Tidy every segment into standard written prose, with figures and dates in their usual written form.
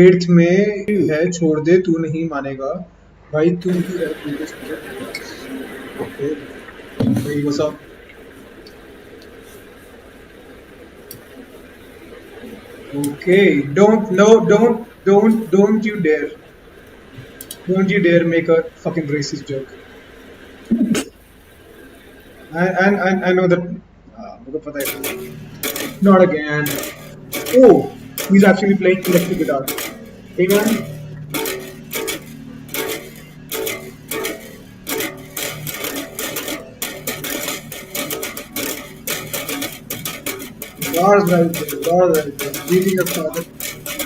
8th में है, छोड़ दे तू नहीं मानेगा भाई, तुम ही रह पूरे सब्जेक्ट। ओके भाई वो सब okay. Don't you dare make a fucking racist joke. I know that मुझे पता है। Not again. Oh, he's actually playing electric guitar. Hang on. Bars right there, bars right there. Beating a father,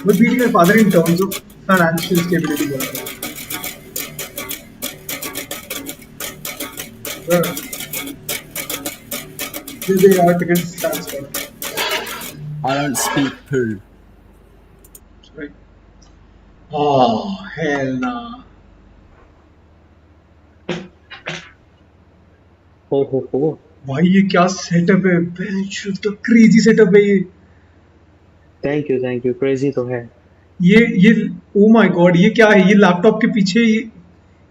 but beating a father in terms of financial stability. Bro, this is our ticket stands for. I don't speak poo. Right. Oh hell nah. हो भाई ये क्या setup है, तो crazy setup है ये। Thank you crazy तो है ये ओ माय गॉड, ये क्या है? ये लैपटॉप के पीछे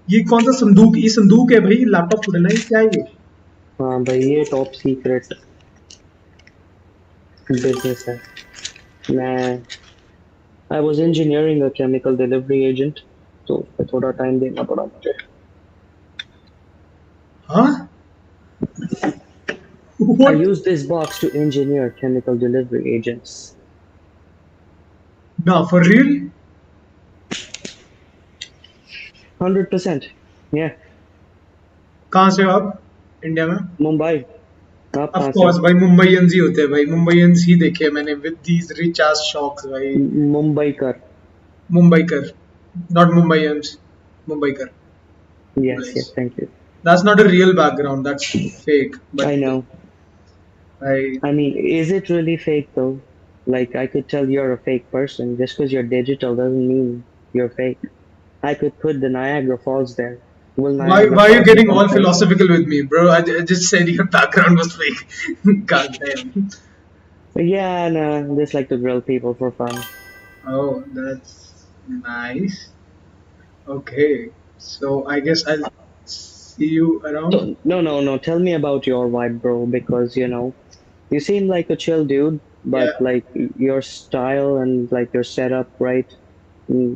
ये कौन सा संदूक? ये संदूक है भाई, लैपटॉप खुलना है, क्या है ये? हाँ भाई ये टॉप सीक्रेट बिजनेस है। मैं I was engineering a chemical delivery agent, तो उस पे थोड़ा टाइम देना पड़ा मुझे। हाँ I What? use this box to engineer chemical delivery agents. ना for real? 100%. Yeah. कहाँ से हो आप? इंडिया में? मुंबई। आप Of कहाँ से course हो? भाई, मुंबईयंस ही होते हैं भाई, मुंबईयंस ही देखे हैं मैंने with these rich ass shocks भाई। मुंबई कर। Mumbaikar, not मुंबईयंस, Mumbaikar. Yes, Nice. yes, thank you. That's not a real background, that's fake. But I know. I mean, is it really fake though? Like, I could tell you're a fake person. Just because you're digital doesn't mean you're fake. I could put the Niagara Falls there. Will Niagara why are you Falls getting become all fake? philosophical with me, bro? I just said your background was fake. God damn. Yeah, nah, just like to grill people for fun. Oh, that's nice. Okay, so I guess I'll see you around. So, no. Tell me about your vibe, bro, because, you seem like a chill dude, Yeah, but like your style and like your setup, right? Mm,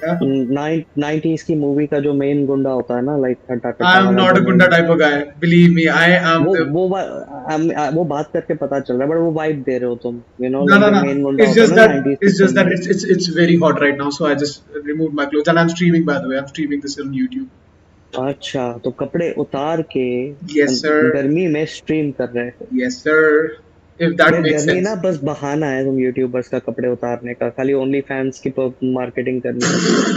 yeah. 90s की movie का जो main गुंडा होता है ना, like हट्टा कट्टा I'm वाला not जो a main gunda type of guy. Believe me, I am the. वो बात करके पता चल रहा है, बट वो वाइब दे रहे हो तुम, No, लाइक no, जो no. मेन गुंडा It's होता है just ना that 90s it's picture just that में। it's very hot right now, so I just removed my clothes and I'm streaming. By the way, I'm streaming this on YouTube. अच्छा, तो कपड़े उतार के Yes, sir. गर्मी में stream कर रहे हो? Yes, sir. If that ये makes गर्मी sense. ना बस बहाना है तुम यूट्यूबर्स का कपड़े उतारने का, खाली ओनली फैंस की मार्केटिंग करनी होती है।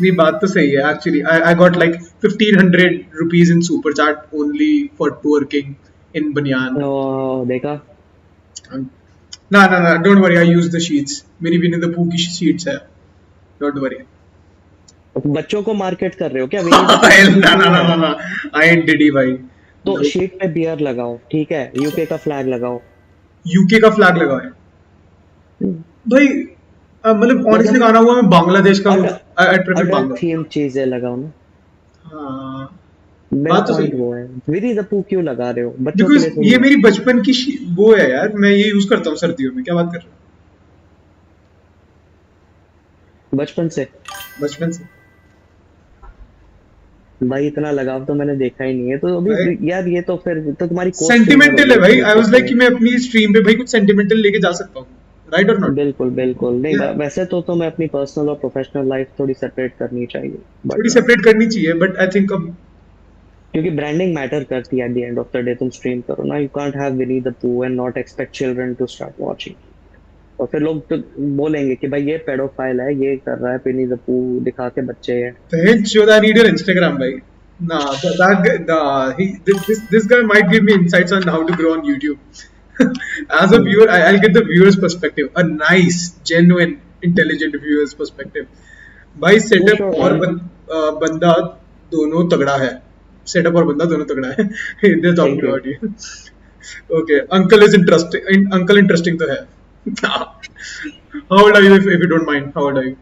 नहीं, बात तो सही है actually. I got like 1500 rupees in super chat only for twerking in banyan. देखा? No, don't worry, I use the sheets. मेरी विनी द पू की sheets है, don't worry. तो बच्चों को मार्केट कर रहे हो क्या? विनी द पू Hell, की shoe है? no, I ain't Diddy भाई. तो No. शीट पे बियर लगाओ, ठीक है, यूके का फ्लैग लगाओ। UK का फ्लैग लगा है भाई। मतलब ऑनेस्टली मतलब गाना हुआ, मैं बांग्लादेश का हूँ। I prefer adult Bangla. Theme चीजें लगाओ ना। हाँ, मेरा बात तो सही पॉइंट है। वो है, विनी द पू क्यों लगा रहे हो? बच्चों के बिकॉज लिए थोड़ी ये है। मेरी बचपन की वो है यार, मैं ये यूज करता हूँ सर्दियों में। क्या बात कर रहे बचपन से? हो? बचपन से भाई इतना लगाव तो मैंने देखा ही नहीं है, तो भाई। अभी यार ये तो फिर तो तुम्हारी को स्ट्रीमर सेंटिमेंटल होगी है भाई। फिर आई वाज लाइक कि इसमें। मैं अपनी स्ट्रीम पे भाई कुछ सेंटिमेंटल लेके जा सकता हूँ, राइट और नॉट? बिल्कुल बिल्कुल नहीं, वैसे तो तुम्हें अपनी पर्सनल और प्रोफेशनल लाइफ थोड़ी सेपरेट करनी चाहिए, थोड़ी बट सेपरेट करनी चाहिए, बट आई थिंक अब क्योंकि ब्रांडिंग मैटर करती है at the end of the day. तुम स्ट्रीम करो ना, you can't have Winnie the Pooh and not expect children to start watching. और फिर लोग तो बोलेंगे कि भाई ये पेडोफाइल है, ये कर रहा है, विनी द पू दिखा के बच्चे हैं। I need your Instagram भाई। Nah, this guy might give me insights on how to grow on YouTube. As a viewer, I'll get the viewer's perspective, a nice, genuine, intelligent viewer's perspective. भाई Yeah, setup sure, और man. बंदा दोनों तगड़ा है। Setup और बंदा दोनों तगड़ा है। They're talking Thank you. about you. Okay, uncle is interesting। Uncle interesting तो है। How old are you, if you don't mind? How old are you?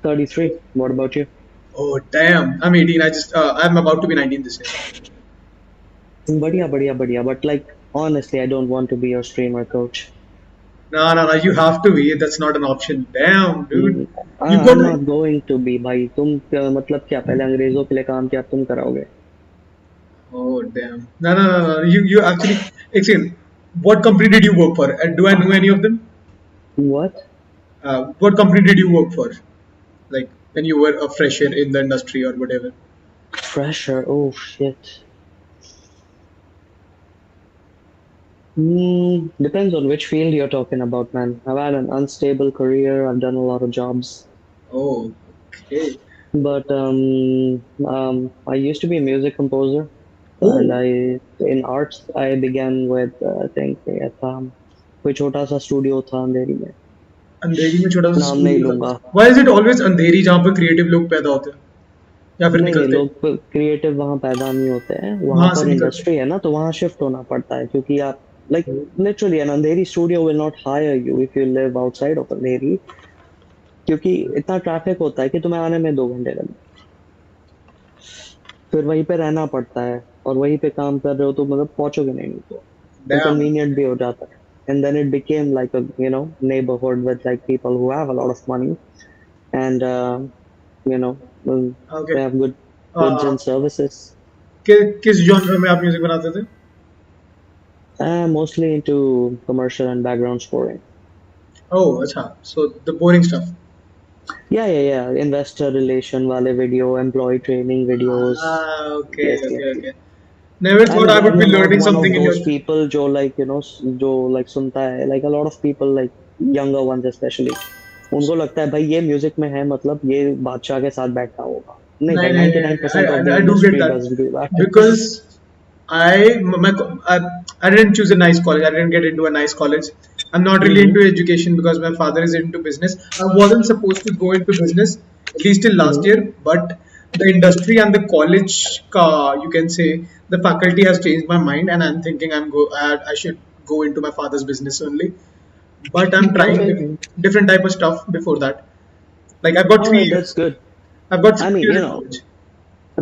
33. What about you? Oh damn, I'm 18. I'm about to be 19 this year. Badhiya, badhiya, badhiya. But like, honestly, I don't want to be your streamer coach. No, no, no. You have to be. That's not an option. Damn, dude. Mm, You got I'm to. not going to be भाई तुम मतलब क्या पहले अंग्रेजों के लिए काम किया अब तुम कराओगे Oh damn. No, no, no, no. You actually. Excuse. What company did you work for? Do I know any of them? what What company did you work for? Like when you were a fresher in the industry or whatever. fresher oh shit depends on which field you're talking about man I've had an unstable career I've done a lot of jobs Oh, okay. but I used to be a music composer and Oh, I in arts I began with I think एक था कोई छोटा सा studio था अंधेरी में अंधेरी में छोटा सा नाम नहीं स्टूडियो था. लूंगा Why is it always अंधेरी जहाँ पर क्रिएटिव लोग पैदा होते हैं या फिर नहीं नहीं निकलते हैं? लोग क्रिएटिव वहां पैदा नहीं होते हैं वहां वहां से पर निकलते हैं. इंडस्ट्री है ना तो वहां शिफ्ट होना पड़ता है क्योंकि आप like literally an Andheri studio will not hire you if you live outside of Andheri क्योंकि इतना ट्रैफिक होता है कि तुम्हें आने में 2 घंटे लगे फिर वहीं पे रहना पड़ता है और वहीं पे काम कर रहे हो तो मतलब पहुंचोगे नहीं तो Damn. इनकन्वीनियंट भी हो जाता है and then it became like a neighborhood with like people who have a lot of money and you know they Okay. have good goods Uh, and services. किस जॉनर में आप म्यूजिक बनाते थे? I'm mostly into commercial and background scoring. Oh, अच्छा. So the boring stuff. Yeah, yeah, yeah. Investor relation wale video, employee training videos. Ah, okay, Yes, yes, okay, yes. okay. Never I'm thought I glad would be you're not learning one something of in your. those people जो like जो like सुनता है like a lot of people like younger ones especially उनको लगता है भाई ये music में है मतलब ये बादशाह के साथ बैठा होगा नहीं नहीं भाई नहीं नहीं, 99% of the I do get industry that doesn't do that. because I my, I I didn't choose a nice college. I didn't get into a nice college. I'm not really Mm-hmm. into education because my father is into business. I wasn't supposed to go into business at least till last Mm-hmm. year, but the industry and the college, you can say, the faculty has changed my mind, and I'm thinking I should go into my father's business only. But I'm trying Okay. different type of stuff before that. Like I've got All three right, years. that's good. I've got I 6 mean, years in college.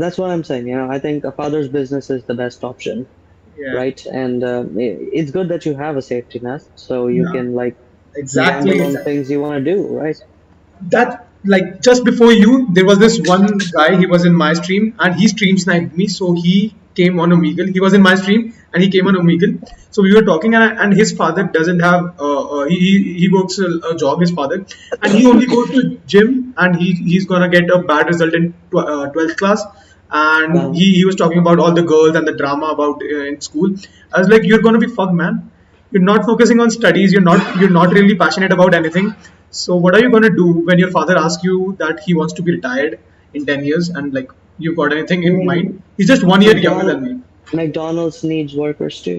that's what I'm saying. I think a father's business is the best option. Yeah. Right? And it's good that you have a safety net, so you Yeah. can like Exactly. gamble on Exactly. things you want to do, right? That like just before you, there was this one guy. He was in my stream and he stream sniped me. So he came on Omegle. He was in my stream and he came on Omegle. So we were talking and his father doesn't have. He works a job. His father and he only goes to gym and he's gonna get a bad result in 12th class. And Uh, he was talking about all the girls and the drama about in school. I was like, you're gonna be fucked, man. You're not focusing on studies. You're not really passionate about anything. So what are you gonna do when your father asks you that he wants to be retired in 10 years and like you got anything I in mind? mean, He's just 1 year younger than me. McDonald's needs workers too.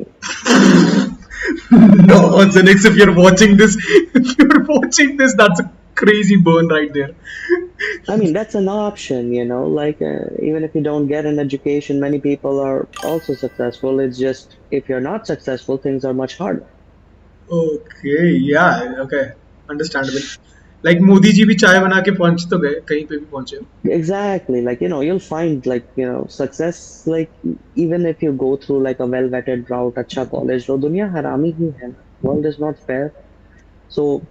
No, Zenix, if you're watching this, if you're watching this, that's a crazy burn right there. I mean, that's an option, like even if you don't get an education, many people are also successful. It's just if you're not successful, things are much harder. Okay, yeah, okay, understandable. Like Modi ji भी चाय बना के पहुंच तो गए कहीं पे भी पहुंचे. Exactly. Like, you'll find like, success, like even if you go through like a well-vetted route, अच्छा college लो, दुनिया हरामी ही है. World is not fair. So,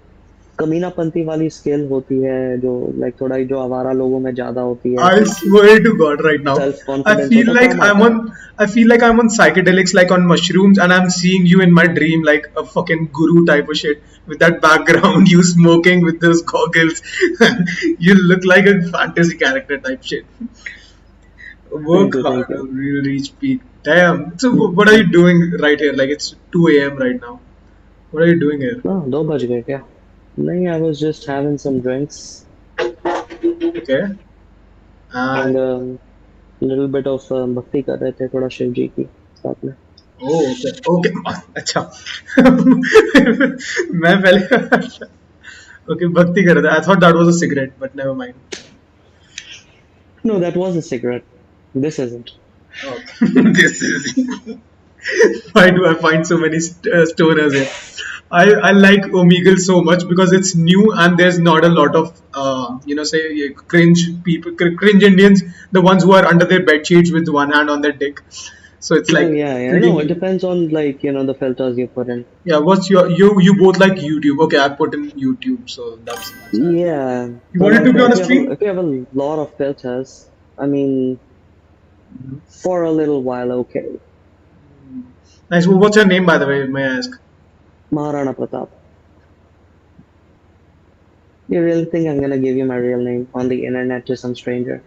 कमीनापंती वाली स्किल होती है जो like थोड़ा जो आवारा लोगों में ज्यादा होती है, I swear to God, right now, self confidence होता है, काम आता है. I feel like I'm on psychedelics, like on mushrooms, and I'm seeing you in my dream, like a fucking guru type of shit, with that background, you smoking with those goggles. You look like a fantasy character type shit. Thank Work you, hard, thank you. you'll reach peak. Damn. So, what are you doing right here? Like it's 2 a.m. right now. What are you doing here? Oh, 2 बज गए क्या? नहीं, I was just having some drinks Okay. and And little bit of भक्ति कर रहे थे थोड़ा शिव जी की साथ में. oh, okay, okay. अच्छा. मैं पहले okay भक्ति कर रहा था. I thought that was a cigarette, but never mind. No, that was a cigarette. This isn't. Okay. This is. Why do I find so many stoners here? I like Omegle so much because it's new and there's not a lot of say cringe people, cringe Indians, the ones who are under their bed sheets with one hand on their dick. So it's Oh like yeah, yeah. pretty No, it new. depends on like the filters you put in. Yeah, what's your you both like YouTube? Okay, I put in YouTube, so that's it. Yeah. You So wanted to like be on a if stream? you have a lot of filters, I mean, for a little while, okay. Nice. Well, what's your name, by the way? May I ask? Maharana Pratap. You really think I'm gonna give you my real name on the internet to some stranger?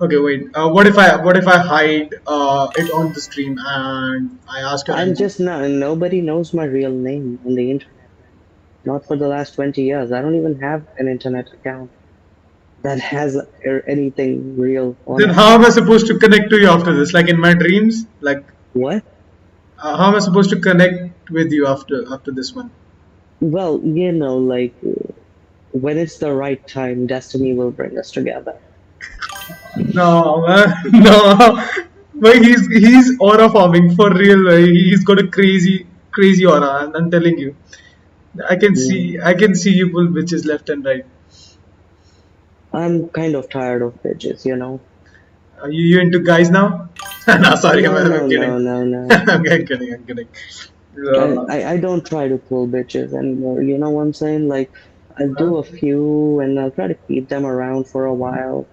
Okay, wait. What if I hide it on the stream and I ask your I'm ID? just not. Nobody knows my real name on the internet, man. Not for the last 20 years. I don't even have an internet account that has anything real on Then it. how am I supposed to connect to you after this? Like in my dreams? Like What? how am I supposed to connect with you after this one? Well, like when it's the right time, destiny will bring us together. No, man, no. But he's aura forming for real. He's got a crazy aura. I'm telling you. Mm. I can see you pull bitches left and right. I'm kind of tired of bitches. Are you into guys now? No, sorry, No, I'm no, kidding. no, no, no. I'm kidding. I'm kidding. I, Uh, I, I don't try to pull bitches anymore. You know what I'm saying? Like, I'll do a few and I'll try to keep them around for a while.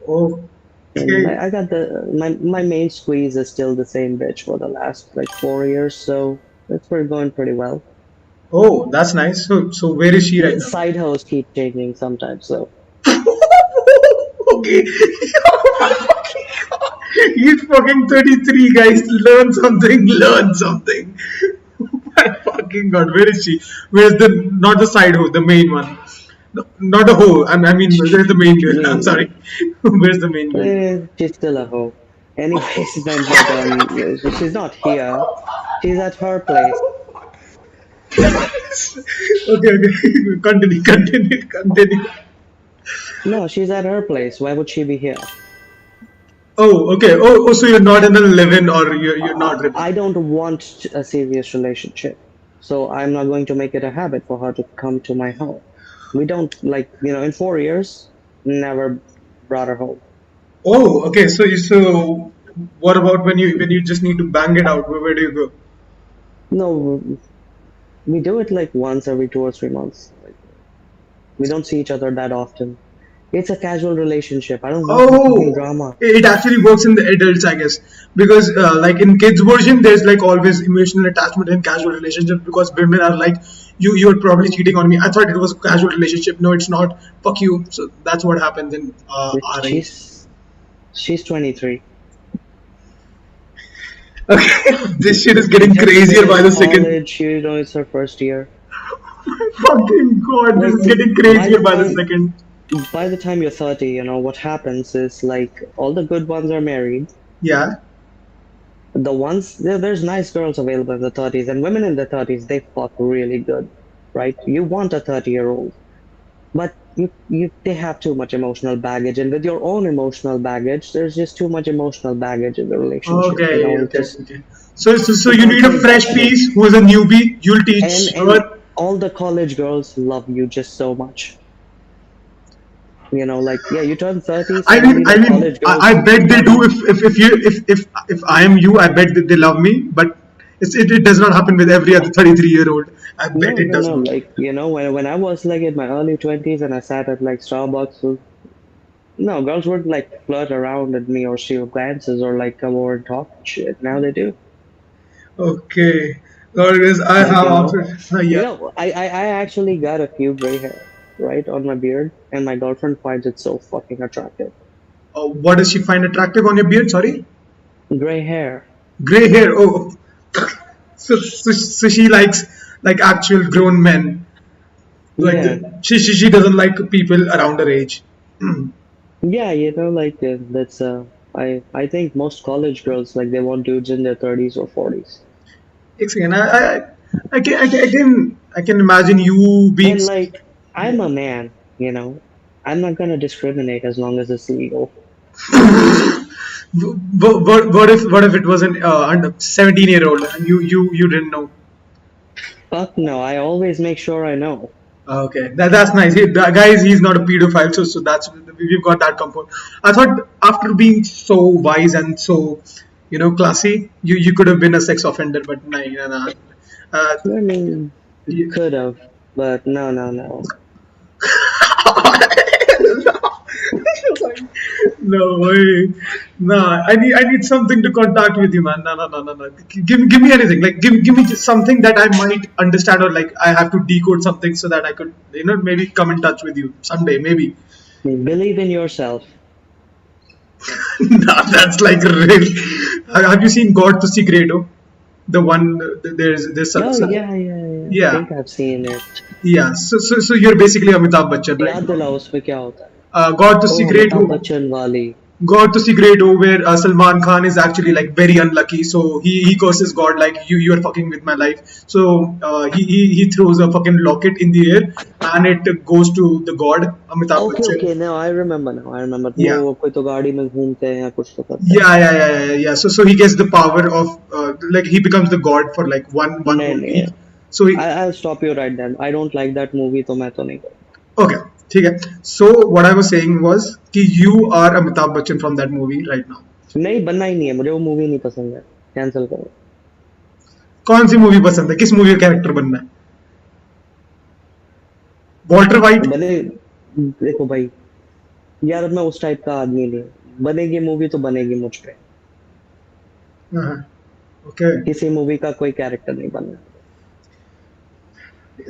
And okay. I got my main squeeze is still the same bitch for the last like 4 years, so it's we're going pretty well. Oh, that's nice. So where is she right The now? side hoes keep changing sometimes, so Okay. He's fucking 33, guys. Learn something. Learn something. My fucking god. Where is she? Where's the not the side hoe, the main one? No, not a hoe. I mean, where's the main girl? I'm sorry. me, Where's the main girl? she's still a hoe. Anyways, man, but she's not here. She's at her place. Okay. Continue. No, she's at her place. Why would she be here? Oh, okay. So you're not in a live-in or you're not living. I don't want a serious relationship, so I'm not going to make it a habit for her to come to my home. We don't like, in 4 years, never brought her home. Oh, okay. So what about when you just need to bang it out? Where do you go? No, we do it like once every 2 or 3 months. Like, we don't see each other that often. It's a casual relationship. I don't want that fucking Oh, drama. it actually works in the adults, I guess, because like in kids version, there's like always emotional attachment in casual relationships because women are like, you're probably cheating on me. I thought it was a casual relationship. No, it's not. Fuck you. So that's what happens in our age. She's she's 23. Okay, this shit is She getting just crazier by finished the second. college. It's her first year. Fucking god, this Like is getting by the crazier by the time second. by the time you're 30, what happens is like all the good ones are married. Yeah. The ones there's nice girls available in the 30s, and women in the 30s they fuck really good, right? You want a 30-year-old, but they have too much emotional baggage, and with your own emotional baggage, there's just too much emotional baggage in the relationship. Okay, It okay, just okay. So you you can't need a take that fresh shit. piece who is a newbie. You'll And teach and her. all the college girls love you just so much. Like yeah, you turn 30, suddenly the college I girls bet they love do. you. If I am you, I bet that they love me. But it does not happen with every other 33-year-old. I bet No, it no, does no. not. Like, when I was like in my early 20s and I sat at like Starbucks, no, girls would like flirt around at me or steal glances or like come over and talk and shit. Now they do. Okay. God, guys, I Like, have after. Yeah. I actually got a few gray hair, right, on my beard, and my girlfriend finds it so fucking attractive. What does she find attractive on your beard? Sorry. Gray hair. Gray hair. Oh. So she likes like actual grown men. Like Yeah. she doesn't like people around her age. Yeah, like that's I think most college girls like they want dudes in their 30s or 40s. Again, I can imagine you being. And like I'm a man, I'm not gonna discriminate as long as it's legal. What if it was an under 17-year-old and you didn't know? Fuck no, I always make sure I know. Okay, that's nice. Guys, he's not a pedophile, so that's we've got that comfort. I thought after being so wise and so, classy, you could have been a sex offender, but no, no, no. I mean, You- could have, but no, no, no. no way. No, I need something to contact with you, man. No, no, no, no, no. Give me anything. Like give me just something that I might understand, or like I have to decode something so that I could, maybe come in touch with you someday, maybe. Believe in yourself. No, that's like real. Have you seen God to Secreto? The one there's Oh, such, yeah, yeah, yeah. I yeah, think I've seen it. yeah. So you're basically Amitabh Bachchan, right? याद दिलाओ उसमें क्या होता है? God to Oh, Secret Amitabh who Bachchan वाली. God to Secret who where Salman Khan is actually like very unlucky, so he curses God like you are fucking with my life. So he throws a fucking locket in the air and it goes to the God Amitabh Okay, Bachchan. okay, now I remember now. I remember. Yeah. वो कोई तो गाड़ी में घूमते हैं या कुछ तो करते हैं. Yeah. So he gets the power of like he becomes the god for like one नहीं whole नहीं. week. So I'll stop you right then. I don't like that movie, तो मैं तो नहीं. okay, ठीक है. So what I was saying was कि you are Amitabh Bachchan from that movie right now. नहीं बनना ही नहीं है. मुझे वो मूवी नहीं पसंद है. कैंसिल करो. कौन सी मूवी पसंद है? किस मूवी का कैरेक्टर बनना है? Walter white? बने देखो भाई, यार मैं उस टाइप का आदमी नहीं. बनेगी मूवी तो बनेगी मुझ पे. ओके किसी मूवी का कोई कैरेक्टर नहीं बनना.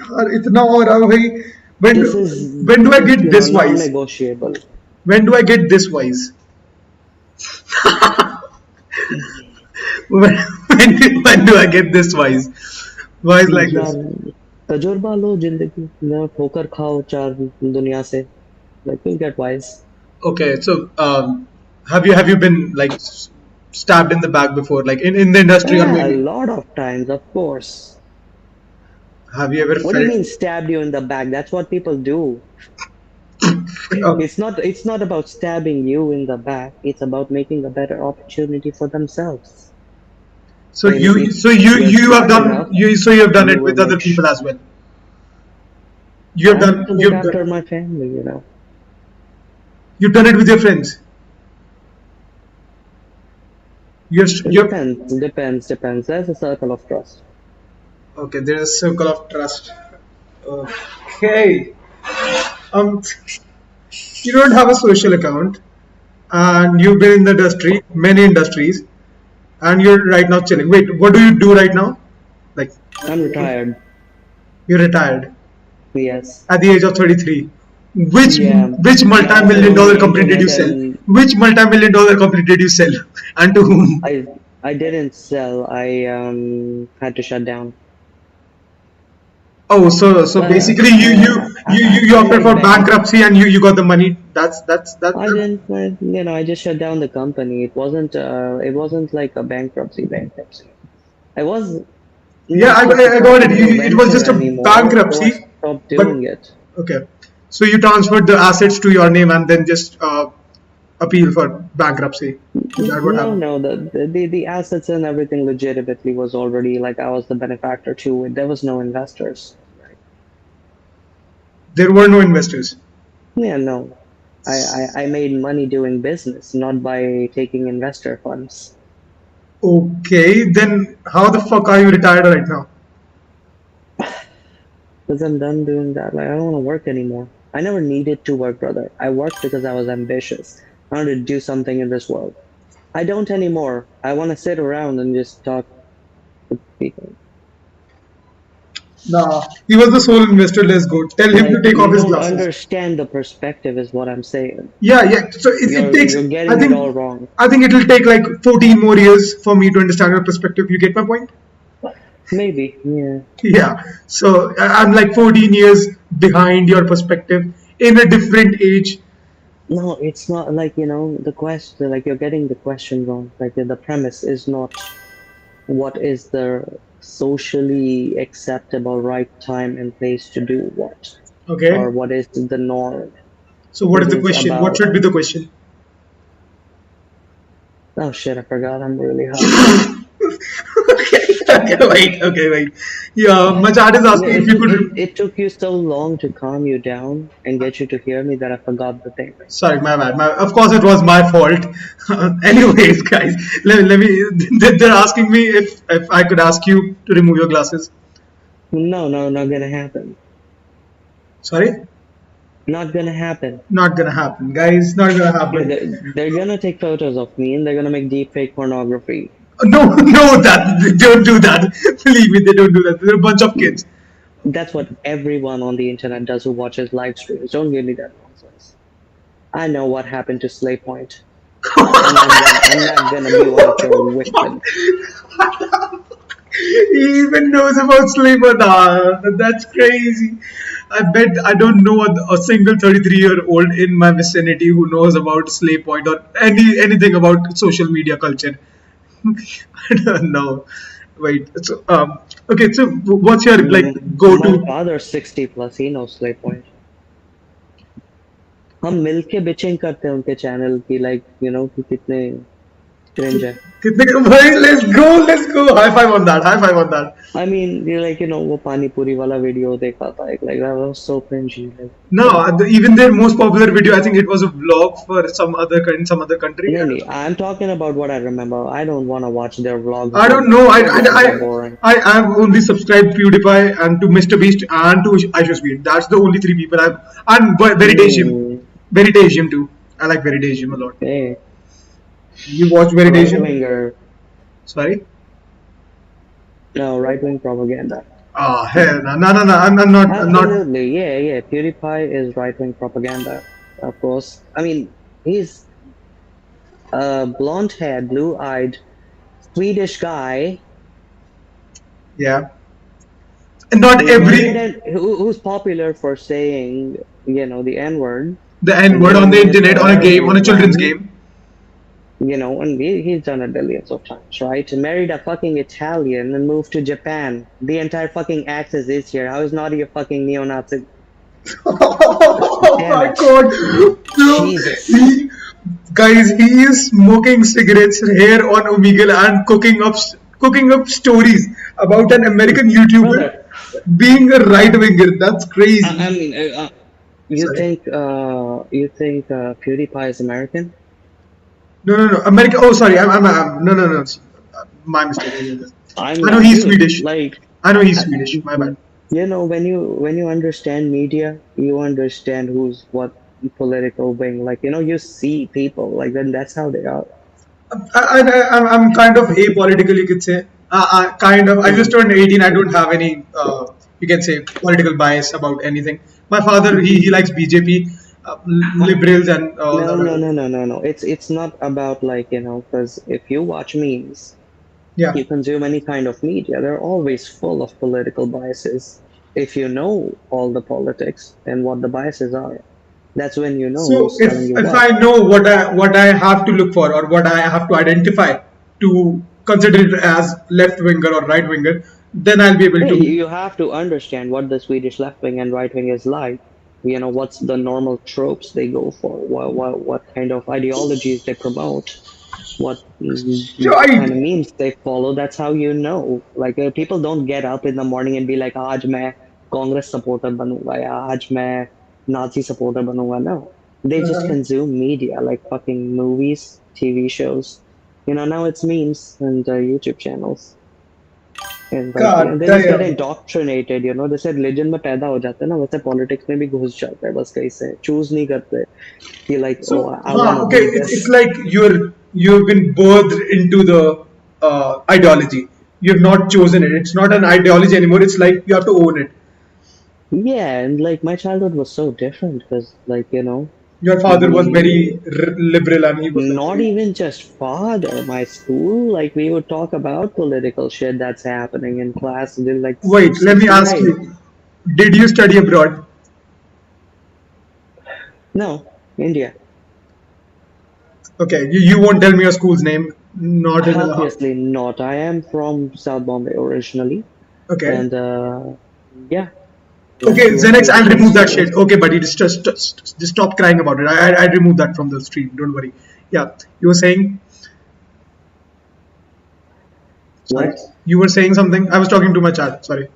यार इतना हो रहा है भाई. when This is when do I get this wise? non-negotiable. When do I get this wise? when do I get this wise? Wise like this? यार तजुर्बा लो जिंदगी में, ठोकर खाओ चार दुनिया से. Like you'll get wise. Okay, so have you been like stabbed in the back before, like in the industry, or Yeah, a maybe lot of times, of course. have you ever What do you mean felt? stabbed you in the back? That's what people do. Oh, It's not about stabbing you in the back. It's about making a better opportunity for themselves. so And you if so you you're you have smart done enough, you have done you it will with other make people as well. You I have have done to look after my family, you know. you've done it with your friends. You're Depends. There's a circle of trust. okay. There's a circle of trust. Okay. Um, you don't have a social account, and you've been in the industry, many industries, and you're right now chilling. Wait, what do you do right now? Like, I'm retired. you're retired Yes. at the age of 33. Which Yeah. which multi-million Mastering dollar the company did you internet sell? and Which multi-million dollar company did you sell, and to whom? I didn't sell. I had to shut down. Oh, so basically you I opted made for bank. bankruptcy and you got the money. I didn't, I just shut down the company. It wasn't like a bankruptcy. I was Yeah, not I got it. supplying the It was venture just a anymore, so I bankruptcy, stopped but doing it. okay. So you transferred the assets to your name and then just appeal for bankruptcy. Is that what happened? No, the assets and everything legitimately was already like I was the benefactor to it. There was no investors. There were no investors. Yeah, no. I made money doing business, not by taking investor funds. Okay, then how the fuck are you retired right now? Because I'm done doing that. Like I don't want to work anymore. I never needed to work, brother. I worked because I was ambitious. I wanted to do something in this world. I don't anymore. I want to sit around and just talk to people. Nah, he was the sole investor. Let's go. Tell him to Like take off you his don't glasses. understand the perspective, is what I'm saying. Yeah. So it takes. You're I getting it all wrong. think it'll take like 14 more years for me to understand your perspective. You get my point? Maybe, yeah. Yeah. So I'm like 14 years behind your perspective in a different age. No, it's not like, the question, like you're getting the question wrong. Like the premise is not what is the socially acceptable right time and place to do what, Okay. or what is the norm. So what is It the is question? What about, should be the question? oh shit, I forgot, I'm really high. Okay, wait. Yeah, my chat is Yeah, asking if you could. it took you so long to calm you down and get you to hear me that I forgot the thing. Sorry, my bad. Of course, it was my fault. Anyways, guys, let me. They're asking me if I could ask you to remove your glasses. No, no, not gonna happen. Sorry, Not gonna happen. not gonna happen, guys. Not gonna Yeah, happen. they're gonna take photos of me and they're gonna make deep fake pornography. No, no, that they don't do that. Believe me, they don't do that. They're a bunch of kids. That's what everyone on the internet does who watches live streams. Don't give me that nonsense. I know what happened to Slay Point, and I'm not gonna be one of your victims. He even knows about sleeper. That's crazy. I bet I don't know a single 33-year-old in my vicinity who knows about Slay Point or anything about social media culture. I don't know. Wait. Okay. So what's your like go My to? father's 60 plus. He knows Slay Point. हम मिलके bitching करते हैं उनके channel की like you know कि कितने cringe है. भाई, let's go. Let's go. High five on that. High five on that. I mean, like वो पानी पूरी वाला वीडियो देखा था एक like that was so cringy. Like, No, even their most popular video, I think it was a vlog for in some other country. really, I'm talking about what I remember. I don't want to watch their vlogs. I don't know. They're boring. I have only subscribed PewDiePie and to Mr. Beast and to icarusbuthowhigh. That's the only three people I've. And Veritasium. Veritasium too. I like Veritasium a lot. Hey, You watch right Veritasium? winger. Sorry. No, right wing propaganda. Ah, hell, no. I'm not. Absolutely, yeah. PewDiePie is right wing propaganda, of course. I mean, he's a blonde haired, blue eyed Swedish guy. Yeah. And not every who's popular for saying, the N word. the N word on the internet on a game, on a children's game. And he's done it billions of times, right? Married a fucking Italian and moved to Japan. The entire fucking axis is here. How is not a fucking neo-Nazi? Oh Damn my it. god. Bro, Jesus. Guys, he is smoking cigarettes here on Omegle and cooking up stories about an American YouTuber Brother, being a right winger. That's crazy. I mean, you Sorry. think PewDiePie is American? No. America. Oh, sorry. I'm no. My mistake. I know he's Swedish. Like, I know he's Swedish. My bad. when you understand media, you understand who's what political wing. Like, you see people like then that's how they are. I'm kind of apolitical, you could say. Kind of. I just turned 18. I don't have any, you can say, political bias about anything. My father, he likes BJP, liberals, and all No, that. no. It's not about like, because if you watch memes, Yeah. you consume any kind of media, they're always full of political biases. If you know all the politics and what the biases are, that's when you know So who's telling you if what. I know what I have to look for or what I have to identify to consider it as left winger or right winger, then I'll be able Hey, to. you have to understand what the Swedish left wing and right wing is like. What's the normal tropes they go for? What kind of ideologies they promote? What kind of Right. memes they follow? That's how you know. Like people don't get up in the morning and be like, "आज मैं Congress supporter बनूंगा या आज मैं Nazi supporter बनूंगा." No, they just consume media like fucking movies, TV shows. Now it's memes and YouTube channels. And God they just get damn. indoctrinated, जैसे religion में पैदा हो जाते हैं ना वैसे politics में भी घुस जाते हैं बस कहीं से choose नहीं करते कि like So, I want to okay, do it's this. like you've been birthed into the ideology. You've not chosen it. It's not an ideology anymore. It's like you have to own it. Yeah, and like my childhood was so different because like Your father was very we liberal, and he was like, not even just father, my school, like we would talk about political shit that's happening in class till like wait, let me ask 6 to 9. you, did you study abroad? No, India. Okay, you won't tell me your school's name. Not in a. Obviously not. I am from South Bombay originally, Okay. and yeah. Okay, we were Xenex, I'll Christian remove that schools. shit. Okay, buddy, just stop crying about it. I'd remove that from the stream. Don't worry. Yeah, you were saying. Sorry, What? you were saying something. I was talking to my chat. Sorry.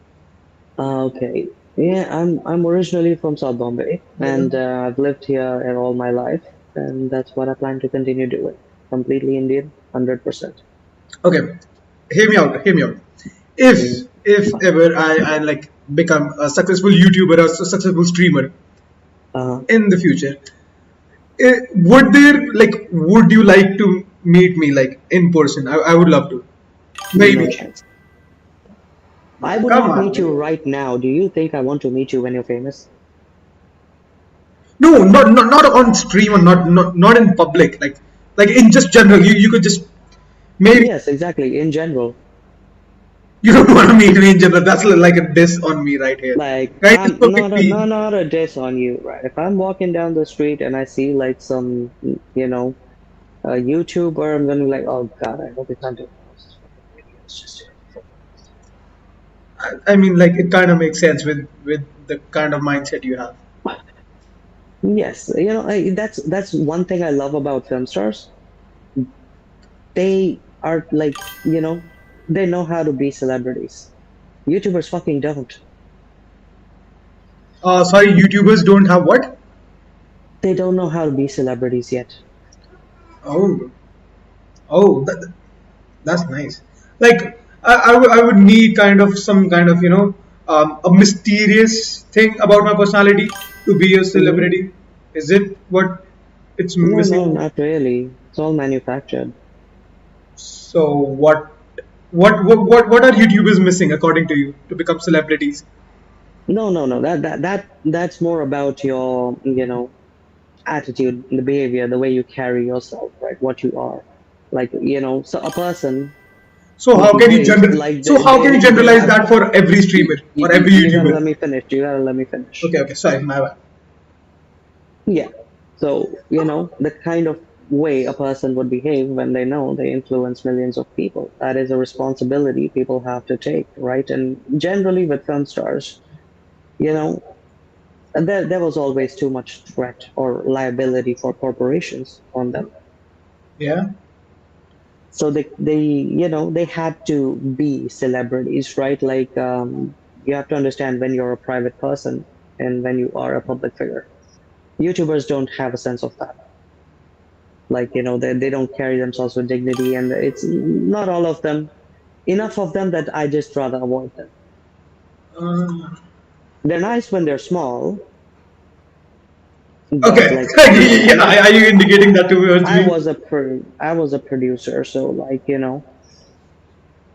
Okay. Yeah, I'm originally from South Bombay, and I've lived here all my life, and that's what I plan to continue doing. Completely Indian, 100%. Okay, hear me out. Hear me out. If ever I like become a successful YouTuber or a successful streamer Uh, in the future, would there like would you like to meet me like in person? I would love to. no Maybe. chance. I would Come not on. meet you Like, right now. Do you think I want to meet you when you're famous? no, not on stream or not in public. Like in just general. You could just maybe Yes, exactly. In general, you don't want to meet me in general. That's like a diss on me right here. like Right? It's I'm so big me. not a diss on you, right? If I'm walking down the street and I see like some, a YouTuber, I'm gonna be like, oh God, I hope he's not doing one of those fucking videos just to. I mean, like it kind of makes sense with the kind of mindset you have. Yes, that's one thing I love about film stars. They are like, they know how to be celebrities. YouTubers fucking don't. Sorry, YouTubers don't have what? They don't know how to be celebrities yet. Oh, oh, that's nice. Like I would need kind of some kind of a mysterious thing about my personality to be a Hmm. celebrity. Is it what it's No, no, missing? not really. It's all manufactured. So what are YouTubers missing according to you to become celebrities? No, no, no. That's more about your, attitude, the behavior, the way you carry yourself, right? What you are. Like, so a person So would how be can you great. general? Like So how can you they generalize have. that for every streamer or every You gotta let YouTuber? me finish. You gotta let me finish. Okay, okay, sorry, my bad. Yeah. So, the kind of way a person would behave when they know they influence millions of people. That is a responsibility people have to take, right? And generally with film stars, you know, there was always too much threat or liability for corporations on them. Yeah. So they had to be celebrities, right? Like, you have to understand when you're a private person and when you are a public figure. YouTubers don't have a sense of that. Like, they don't carry themselves with dignity, and it's not all of them. Enough of them that I just rather avoid them. Uh, They're nice when they're small, but okay. like, Yeah, are you indicating that towards me? I was a producer, so like,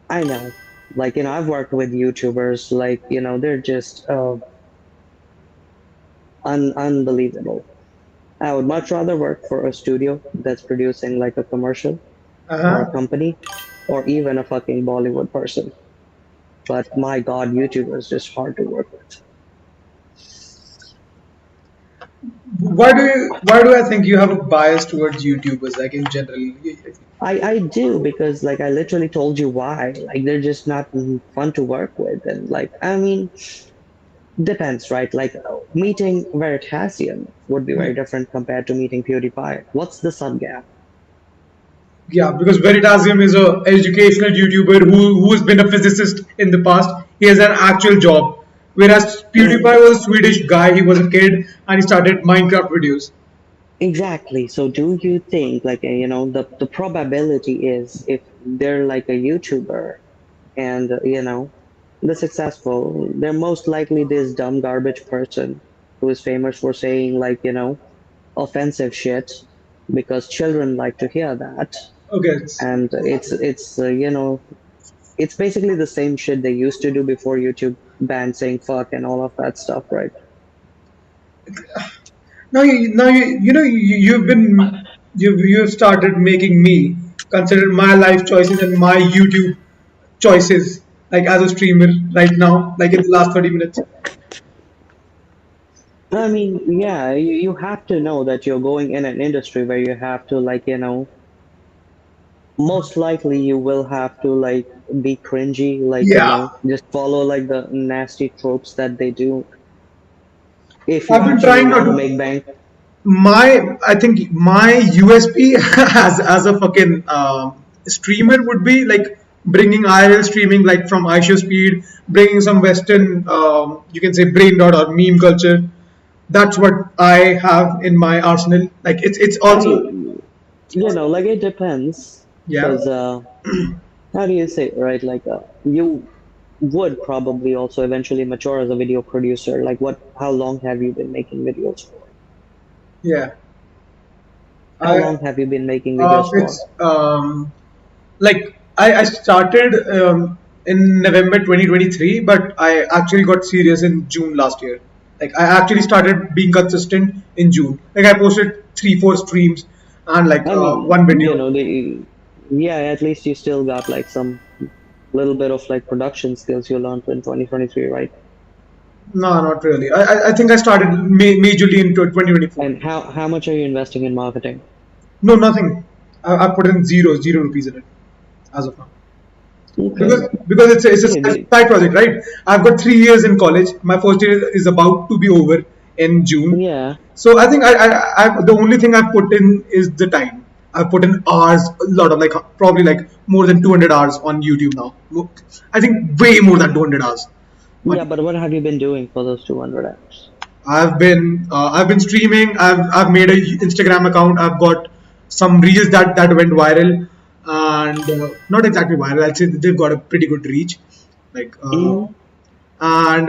I know. Like, I've worked with YouTubers, like, they're just unbelievable. I would much rather work for a studio that's producing like a commercial Uh or a huh. company or even a fucking Bollywood person. But my God, YouTube is just hard to work with. Why do I think you have a bias towards YouTubers like in general? I do because like I literally told you why. Like they're just not fun to work with, and like I mean, depends, right? Like meeting Veritasium would be very different compared to meeting PewDiePie. What's the sub gap? Yeah, because Veritasium is a educational YouTuber who's been a physicist in the past. He has an actual job, whereas PewDiePie was a Swedish guy. He was a kid and he started Minecraft videos. Exactly. So do you think like the probability is if they're like a YouTuber and the successful, they're most likely this dumb garbage person who is famous for saying like offensive shit because children like to hear that, Okay, and it's basically the same shit they used to do before YouTube banned saying fuck and all of that stuff, right? you've been you've started making me consider my life choices and my YouTube choices like as a streamer right now, like in the last 30 minutes. I mean, yeah, you have to know that you're going in an industry where you have to like most likely you will have to like be cringy, like Yeah, just follow like the nasty tropes that they do if you I've been actually trying not want to to. make bank. I think my USP as a fucking streamer would be like bringing IRL streaming like from iShow Speed, bringing some Western, you can say brain dot or meme culture. That's what I have in my arsenal. Like it's I also mean, like it depends, yeah. because how do you say, right? Like you would probably also eventually mature as a video producer. Like how long have you been making videos for? Yeah. How I long have you been making videos for? it's like I started in November 2023, but I actually got serious in June last year. Like I actually started being consistent in June. Like I posted 3 4 streams and like I mean, one video. yeah, at least you still got like some little bit of like production skills you learned in 2023, right? No, not really. I think I started majorly into 2024. And how much are you investing in marketing? No, nothing. I put in zero rupees in it as of now. Okay. Because it's a Yeah, side project, right? I've got 3 years in college. My first year is about to be over in June. yeah. So I think the only thing I've put in is the time. I've put in hours, a lot of like probably like more than 200 hours on YouTube now. I think way more than 200 hours. On Yeah, but what have you been doing for those 200 hours? I've been streaming. I've made a Instagram account. I've got some reels that went viral, and not exactly viral. I'd say they've got a pretty good reach. Like Mm, and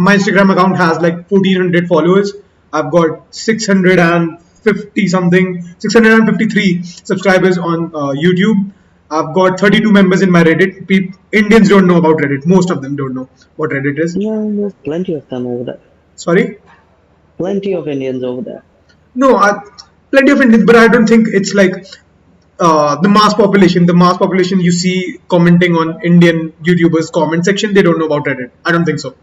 my Instagram account has like 1400 followers. I've got 650 something, 653 subscribers on YouTube. I've got 32 members in my Reddit. Indians don't know about Reddit. Most of them don't know what Reddit is. yeah, there's plenty of them over there. Sorry. Plenty of Indians over there. No, plenty of Indians, but I don't think it's like the mass population. The mass population you see commenting on Indian YouTubers' comment section, they don't know about Reddit. I don't think so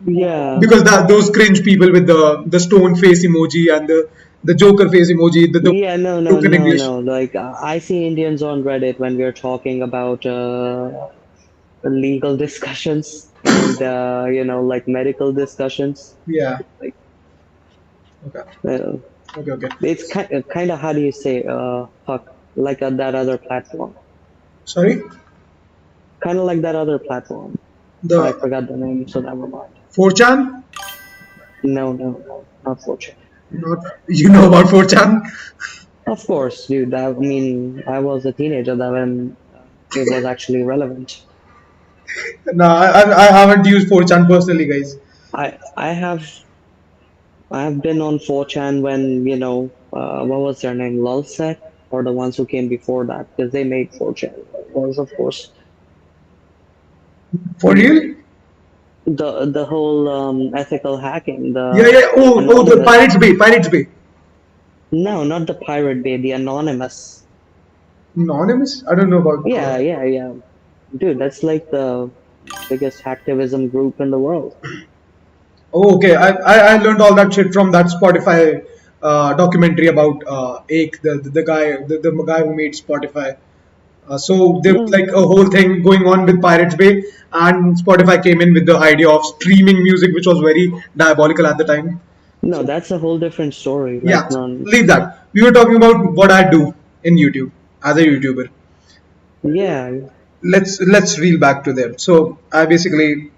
Yeah. because those cringe people with the stone face emoji and the Joker face emoji, the Yeah, no, broken no, English. no. Like I see Indians on Reddit when we're talking about legal discussions and like medical discussions. Yeah. Like Okay. uh, Okay. Okay. it's kind of, how do you say, fuck, like that other platform. Sorry. Kind of like that other platform. I The forgot the name, so never mind. 4chan. No, not Fortune. Not you know about 4chan. Of course, dude. I mean, I was a teenager that when it was actually relevant. No, I haven't used 4chan personally, guys. I have been on 4chan when what was their name, Lulset, or the ones who came before that, because they made 4chan. Was of course For real? the whole ethical hacking, Yeah. the Yeah. Oh, the anonymous. Pirates Bay. Pirates Bay. No, not the Pirate Bay, the anonymous. Anonymous? I don't know about. Yeah. Dude, that's like the biggest hacktivism group in the world. Oh, okay. I learned all that shit from that Spotify documentary about Ake, the guy, the guy who made Spotify. So there was No, like a whole thing going on with Pirates Bay, and Spotify came in with the idea of streaming music, which was very diabolical at the time. no, that's a whole different story. Yeah, Like, no, leave that. We were talking about what I do in YouTube as a YouTuber. yeah, Let's reel back to them. So I basically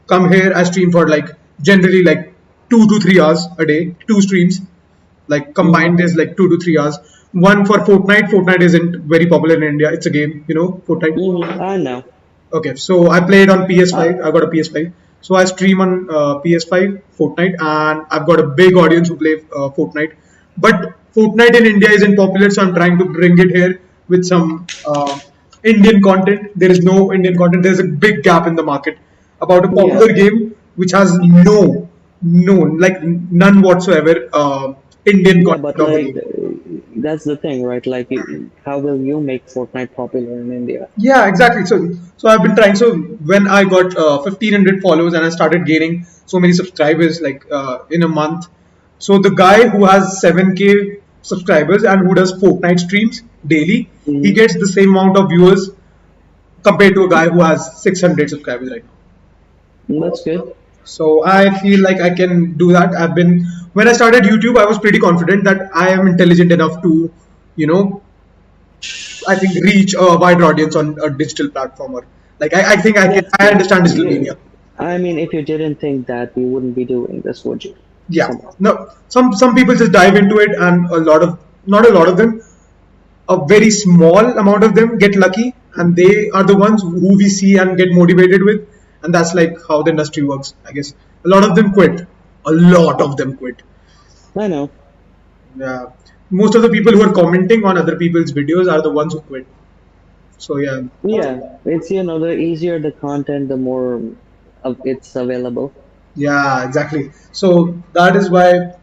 come here. I stream for like generally like 2 to 3 hours a day, 2 streams. Like mm, combined is like 2 to 3 hours. One for Fortnite. Fortnite isn't very popular in India. It's a game, Fortnite. I know. Okay, so I played on Uh, PS5. I got a PS5. So I stream on PS5 Fortnite, and I've got a big audience who play Fortnite. But Fortnite in India isn't popular, so I'm trying to bring it here with some Indian content. There is no Indian content. There's a big gap in the market about a yeah, popular game which has like none whatsoever Indian yeah, content but of the like game. that's the thing, right? Like, how will you make Fortnite popular in India? Yeah, exactly. So I've been trying. So when I got 1500 followers and I started gaining so many subscribers, like in a month. So the guy who has 7K subscribers and who does Fortnite streams daily, he Mm, gets the same amount of viewers compared to a guy who has 600 subscribers right now. that's good. So I feel like I can do that. When I started YouTube, I was pretty confident that I am intelligent enough to, you know, I think reach a wider audience on a digital platform. Or like I think That's I true. understand digital media. I mean, if you didn't think that, you wouldn't be doing this, would you? Yeah, Come on. no, some people just dive into it, and a lot of, not a lot of them, a very small amount of them get lucky, and they are the ones who we see and get motivated with, and that's like how the industry works, I guess. A lot of them quit. A lot of them quit. I know. Yeah, most of the people who are commenting on other people's videos are the ones who quit. So yeah. Yeah, it's the easier the content, the more of it's available. Yeah, exactly. So that is why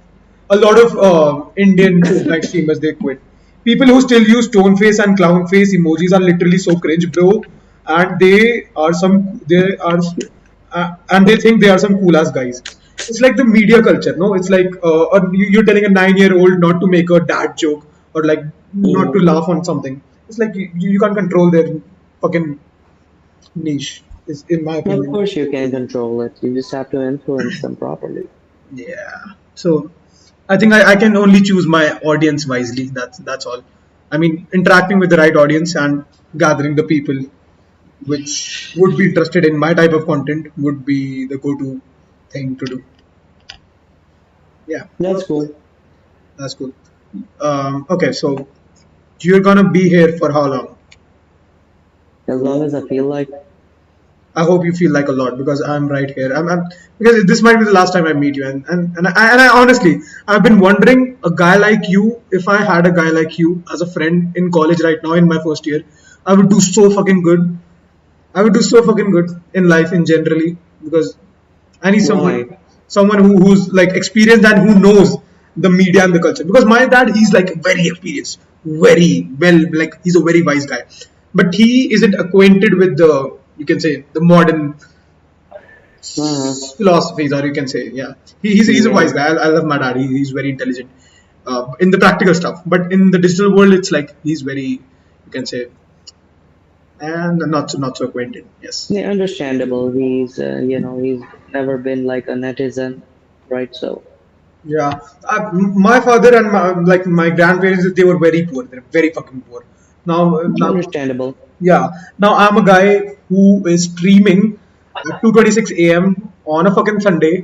a lot of Indian like streamers they quit. People who still use stone face and clown face emojis are literally so cringe, bro. And and they think they are some cool ass guys. It's like the media culture, no? It's like you're telling a 9-year-old not to make a dad joke or like not to Hmm. laugh on something. It's like you can't control their fucking niche. Is in my Of opinion. course, you can control it. You just have to influence them properly. Yeah. So I think I can only choose my audience wisely. That's all. I mean, interacting with the right audience and gathering the people which would be interested in my type of content would be the go-to thing to do. Yeah, That's cool. that's cool. Okay, so you're gonna be here for how long? As long as I feel like, I hope you feel like a lot because I'm right here. Because this might be the last time I meet you, and I honestly I've been wondering a guy like you. If I had a guy like you as a friend in college right now in my first year, I would do so fucking good. I would do so fucking good in life in generally because I need why? someone who's like experienced and who knows the media and the culture. Because my dad, he's like very experienced, very well, like he's a very wise guy, but he isn't acquainted with the, you can say, the modern Uh-huh. philosophies, or you can say, yeah, he's a Yeah. wise guy. I love my dad. He's very intelligent in the practical stuff, but in the digital world, it's like he's very, you can say, and not so acquainted. Yes. Yeah, understandable. He's never been like a netizen, right? So, Yeah, my father and like my grandparents, they were very poor. They're very fucking poor. Now, understandable. yeah. Now I'm a guy who is streaming at 2:26 a.m. on a fucking Sunday,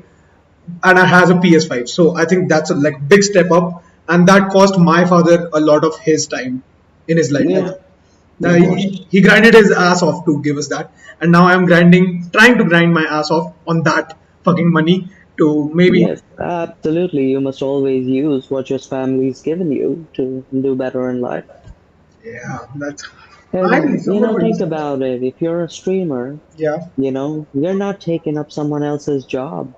and I has a PS5. So I think that's a like big step up, and that cost my father a lot of his time in his life. Yeah, of course. He grinded his ass off to give us that, and now I'm trying to grind my ass off on that fucking money to maybe. Yes, absolutely. You must always use what your family's given you to do better in life. Yeah, that's finally And, someone would think listen. about it. If you're a streamer, Yeah, you're not taking up someone else's job.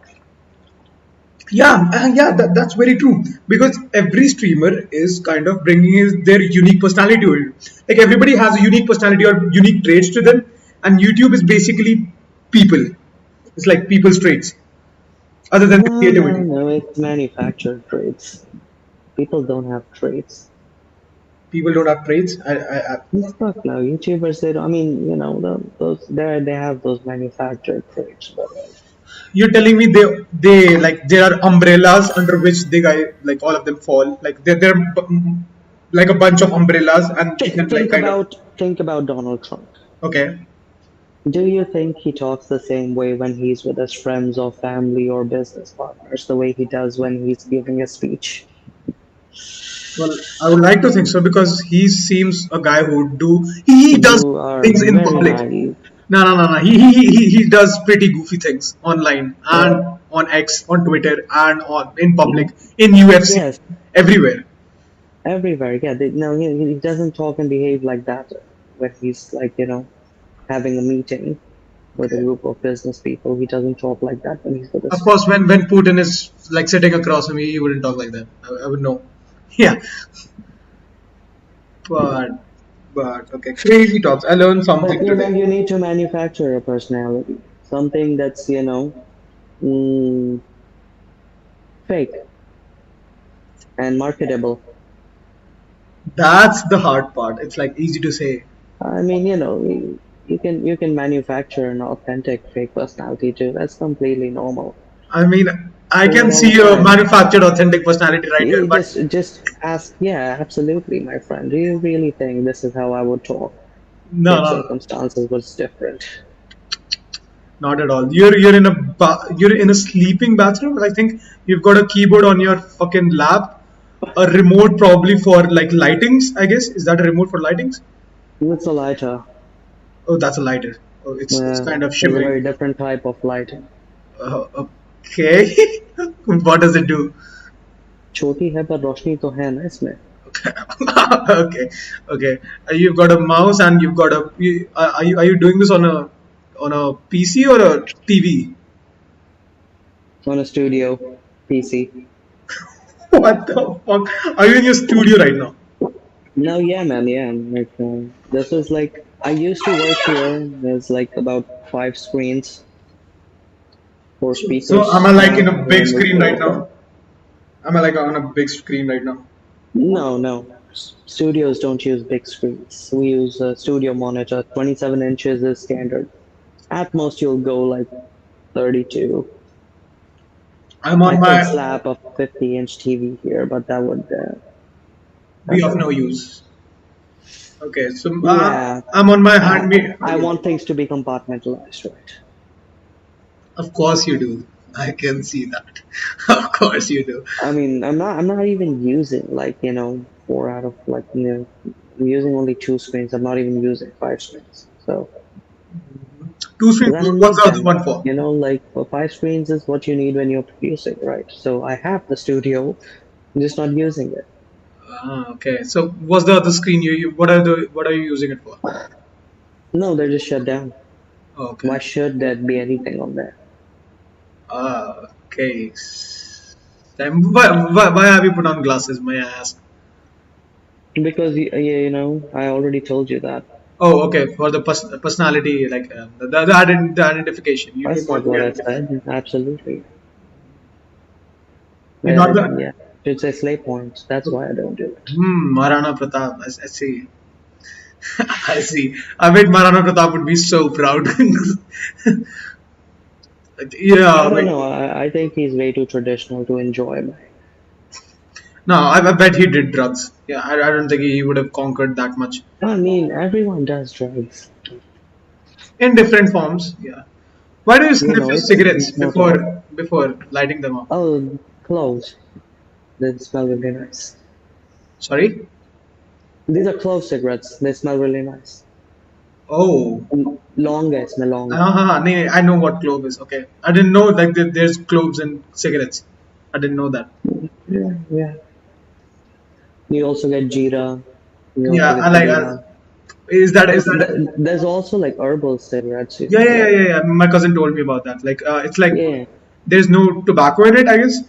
yeah, that's very true. Because every streamer is kind of bringing their unique personality to it. Like everybody has a unique personality or unique traits to them, and YouTube is basically people. It's like people's traits, other than the No, no, creativity. no. It's manufactured traits. People don't have traits. People don't have traits. Fuck no. YouTubers, they don't. I mean, those they have those manufactured traits, but You're telling me they like there are umbrellas under which they guy like all of them fall. Like like a bunch of umbrellas, and they can like kind of think about Donald Trump. okay. Do you think he talks the same way when he's with his friends or family or business partners, the way he does when he's giving a speech? Well, I would like to think so because he seems a guy who would he does You are things in very public. naive. No. He does pretty goofy things online Yeah. and on X, on Twitter, and on in public, in UFC, Yes, everywhere. everywhere. Yeah, no, he doesn't talk and behave like that when he's like, having a meeting with a Okay. group of business people. He doesn't talk like that when he's with Of his course, when Putin is like sitting across from me, he wouldn't talk like that. I would know. Yeah, but okay, crazy talks. I learned But something today. you need to manufacture a personality, something that's mm, fake and marketable. That's the hard part. It's like easy to say. I mean, you can manufacture an authentic fake personality too. That's completely normal. I mean, I Say it can all the see a time. manufactured authentic personality right here, You but just ask. Yeah, absolutely, my friend. Do you really think this is how I would talk no, if no, circumstances was different? not at all. You're in a sleeping bathroom. I think you've got a keyboard on your fucking lap, a remote probably for like lightings. I guess is that a remote for lightings? It's a lighter. Oh, that's a lighter. Oh, it's kind of There's a shimmering. very different type of lighting. Okay, what does it do? छोटी है पर रोशनी तो है ना इसमें. Okay, okay. You've got a mouse and you've got a. Are you doing this on a PC or a TV? On a studio PC. What the fuck? Are you in your studio right now? No, yeah, man, yeah. Like, this is like I used to work here. There's like about 5 screens, 4 So am I speakers, like in and a big then we screen go right over there. now? Am I like on a big screen right now? No, no. Studios don't use big screens. We use a studio monitor. 27 inches is standard. At most, you'll go like 32. I'm I on could my slap a 50-inch TV here, but that would be that of no would. use. Okay, so Yeah, I'm on my I hand. Me, I want things to be compartmentalized, right? of course you do. I can see that. Of course you do. I mean, I'm not even using like 4 out of like I'm using only 2 screens. I'm not even using 5 screens. So Two screens. because I don't What's need the other them. one for? Like 5 screens is what you need when you're producing, right? So I have the studio, I'm just not using it. Okay. So what's the other screen what are you using it for? No, they're just shut down. Okay. Why should there be anything on there? Okay. Why have you put on glasses? May I ask? Because I already told you that. Oh, okay. For the personality, like the identification. You don't That's not want to be what I identified. said. Absolutely. You're not the. Yeah. Should say slay points. That's why I don't do it. Maharana Pratap. I see. I see. I bet Maharana Pratap would be so proud. Yeah, I don't like know. I think he's way too traditional to enjoy. no, I bet he did drugs. Yeah, I don't think he would have conquered that much I mean, everyone does drugs. in different forms. Yeah. Why do you sniff your cigarettes It's not all. before lighting them up? Oh, cloves. They smell really nice. Sorry. These are clove cigarettes. They smell really nice. Oh. Long है इसमें long. Nee, I know what clove is. Okay. I didn't know like there's cloves in cigarettes. I didn't know that. Yeah, yeah. You also get jeera. You Yeah, also I get like. pudina. Is that? There's also like herbal cigarettes. Yeah, yeah, yeah, Like yeah, yeah. My cousin told me about that. Like, it's like yeah, there's no tobacco in it. I guess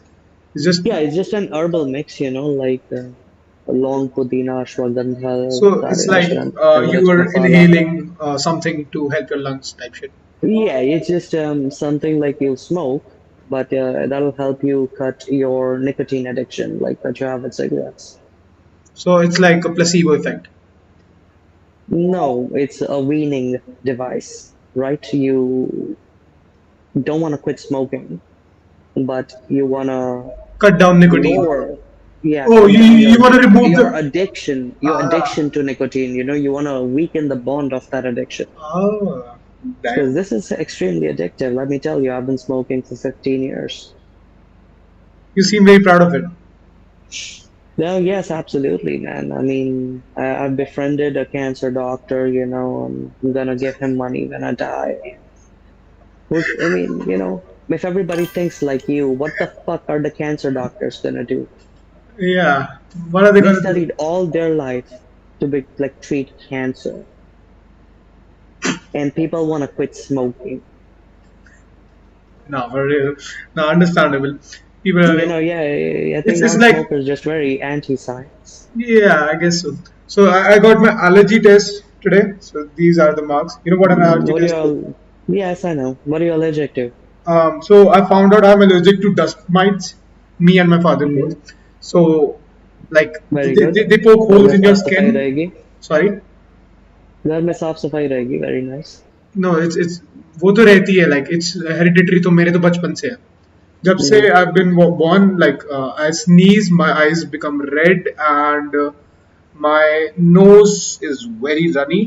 it's just yeah. It's just an herbal mix. Like long pudina, ashwagandha, so it's सारे like ashwagandha, you mirch are masala. inhaling something to help your lungs type shit. Yeah, it's just something like you smoke, but that'll help you cut your nicotine addiction, like that you have with cigarettes. So it's like a placebo effect. No, it's a weaning device, right? You don't want to quit smoking, but you want to Cut down nicotine. lower, yeah, Oh, cut down you want to remove your the. addiction, your Ah, addiction to nicotine. You want to weaken the bond of that addiction. oh, damn. Because this is extremely addictive. Let me tell you, I've been smoking for 15 years. You seem very proud of it. No, yes, absolutely, man. I mean, I've befriended a cancer doctor, I'm gonna give him money when I die. I mean, if everybody thinks like you, what the fuck are the cancer doctors gonna do? Yeah. What are they They gonna do? studied all their life to be like treat cancer, and people wanna quit smoking. No, for real. No, understandable. People are like, Yeah, I think it's like non-smokers just very anti-science. yeah, I guess so. So I got my allergy test today. So these are the marks. You know what an allergy What are you test is? all? Yes, I know. What are you allergic to? So I found out I'm allergic to dust mites. Me and my father both. Mm-hmm. So like Very good. they poke घर holes में in your साफ सफाई skin. रहेगी. Sorry. घर में साफ सफाई रहेगी. Very nice. No, it's वो तो रहती है like it's hereditary तो मेरे तो बचपन से है. जब से Mm. I've been born, like I sneeze, my eyes become red, and my nose is very runny.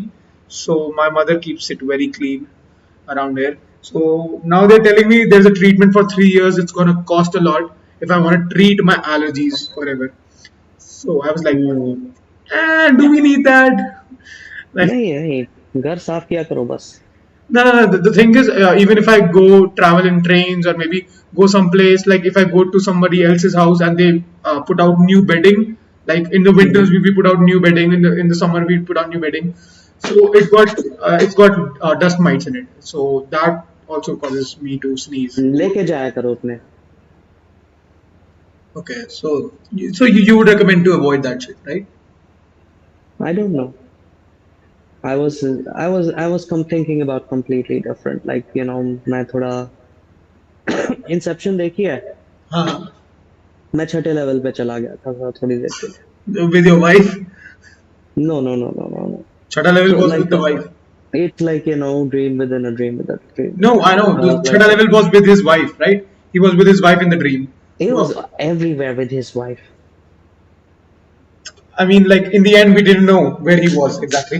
So my mother keeps it very clean around here. So now they're telling me there's a treatment for 3 years. It's gonna cost a lot if I want to treat my allergies forever. So I was like, Mm. do we need that? Like, नहीं नहीं, घर साफ किया करो बस. no, no, no. The thing is, even if I go travel in trains or maybe go someplace, like if I go to somebody else's house and they put out new bedding, like in the winters Mhm. we put out new bedding, in the summer we put out new bedding, so it's got dust mites in it, so that also causes me to sneeze. लेके जाया करो अपने. Okay, so you would recommend to avoid that shit, right? I don't know. I was thinking about completely different. Like, मैं थोड़ा Inception देखी है. हाँ. मैं छठे लेवल पे चला गया था थोड़ी देर के लिए. With your wife? No, no, no, no, no, no. Chhota level So was with like, the wife. it's like, dream within a dream within a dream. No, I know. The Like, Chhota level was with his wife, right? He was with his wife in the dream. he was everywhere with his wife. I mean, like in the end, we didn't know where he was exactly.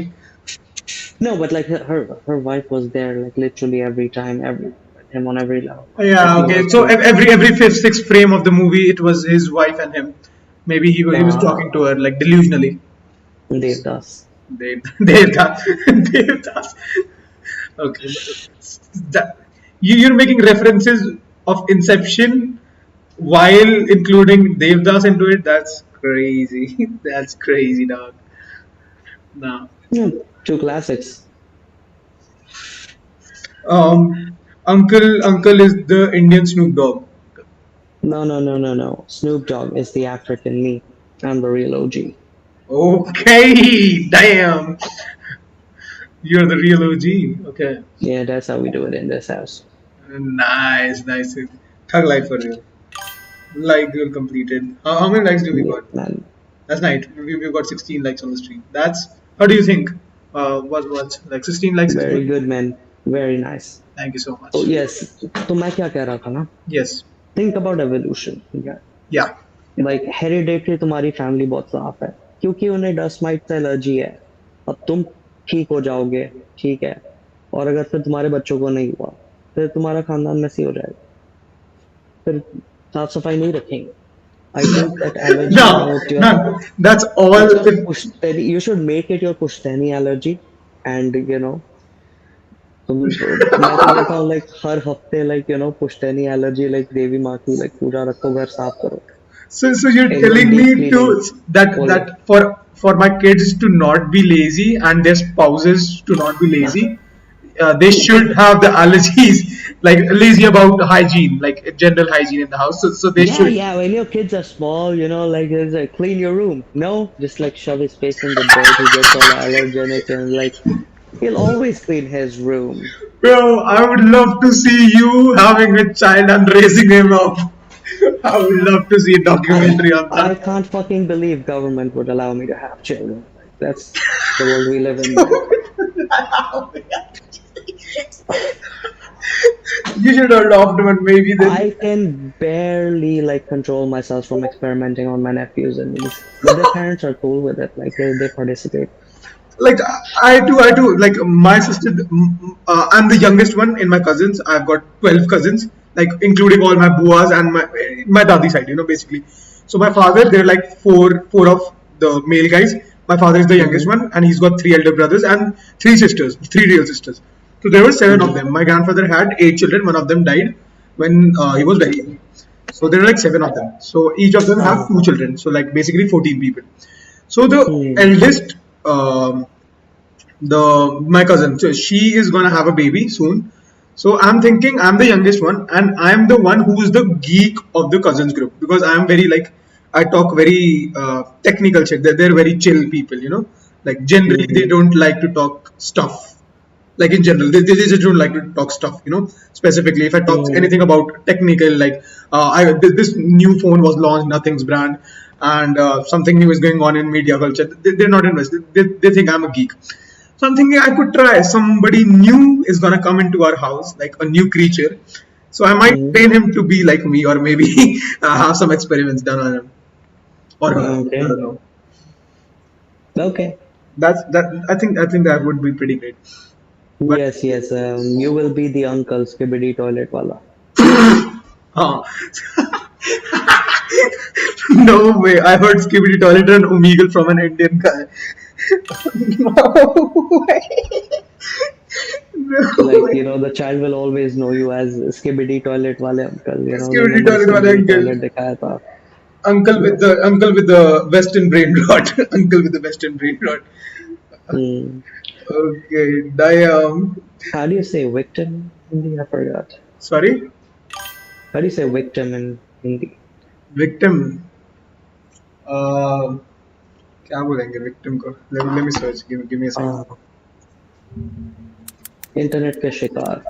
No, but like her wife was there like literally every time, every with him on every level. Like Yeah. he Okay. was So like, every fifth, sixth frame of the movie, it was his wife and him. Maybe he was talking to her like delusionally. Devdas. Devdas. Devdas. Okay. That, you're making references of Inception while including Devdas into it. That's crazy. That's crazy, dog. Nah. Yeah, two classics. Uncle is the Indian Snoop Dogg. No, no, no, no, no. Snoop Dogg is the African me. I'm the real OG. Okay, damn. You're the real OG. Okay, Yeah, that's how we do it in this house. nice, nice. Thug life for real. Like you're completed. How many likes do we Yeah, got? man. Last night we've got 16 likes on the stream. That's how do you think? What like 16 likes is Very good. good, man. Very nice. Thank you so Oh much. yes. तो मैं क्या कह रहा था ना? Yes. Think about evolution. Yeah. Yeah. Like hereditary तुम्हारी family बहुत साफ है क्योंकि उन्हें डस्ट माइट से एलर्जी है. अब तुम ठीक हो जाओगे, ठीक है, और अगर फिर तुम्हारे बच्चों को नहीं हुआ फिर तुम्हारा खानदान मैसी हो जाएगा, फिर साफ सफाई नहीं रखेंगे. I think that allergy No, it's your no. That's all. it's your पुश्तैनी. You should make it your पुश्तैनी एलर्जी. एंड तुम मैं तो बोलता हूँ लाइक हर हफ्ते लाइक पुश्तैनी एलर्जी लाइक देवी माँ की लाइक पूजा रखो, घर साफ करो. So you're Every telling deep me to cleaning that all that for my kids to not be lazy and their spouses to not be lazy, they should have the allergies like lazy about hygiene, like general hygiene in the house. So they Yeah, should. yeah. When your kids are small, like it's like clean your room. No, just like shove his face in the dirt. He gets all allergenic and like he'll always clean his room. Bro, I would love to see you having a child and raising him up. I would love to see a I documentary on I that. can't fucking believe government would allow me to have children. Like, that's the world we live in, man. You should adopt one, maybe then. I can barely like control myself from experimenting on my nephews and niece, but their parents are cool with it. Like they participate. Like I do. Like my sister, I'm the youngest one in my cousins. I've got 12 cousins, like including all my buas and my dadi side. Basically. So my father, there are like four of the male guys. My father is the youngest Mm-hmm. one, and he's got three elder brothers and three sisters, three real sisters. So there were seven of Mm-hmm. them. My grandfather had 8 children. One of them died when he was very young. So there are like seven of them. So each of them have Uh, 2 children. So like basically 14 people. So the hmm. eldest, the my cousin, so she is gonna have a baby soon. So I'm thinking I'm the youngest one, and I'm the one who is the geek of the cousins group because I'm very like I talk very technical shit. They're very chill people. Like generally they Mm-hmm. don't like to talk stuff. Like in general, they just don't like to talk stuff. Specifically, if I talk Mm-hmm. anything about technical, like this new phone was launched, nothing's brand, and something new is going on in media culture. They're not invested. They think I'm a geek. So I'm thinking I could try. Somebody new is gonna come into our house, like a new creature. So I might Mhm. train him to be like me, or maybe have some experiments done on him or her. I Okay. don't know. Okay. That's that. I think that would be pretty great. But Yes, yes. You will be the uncle skibidi toilet wala. uh, no way. I heard Skibidi Toilet and Omegle from an Indian guy. No way. No Like, way. the child will always know you as skibidi toilet wale uncle. तुमने Skibidi मुझे Toilet वाला skibidi uncle. toilet दिखाया था. Uncle with the Western brain rot. Uncle with the Western brain rot. Hmm. Okay, damn. How do you say victim in Hindi? I forgot. Sorry, How do you say victim in Hindi? victim. क्या बोलेंगे victim को? Let me search. Give me a second. Ah, internet के शिकार.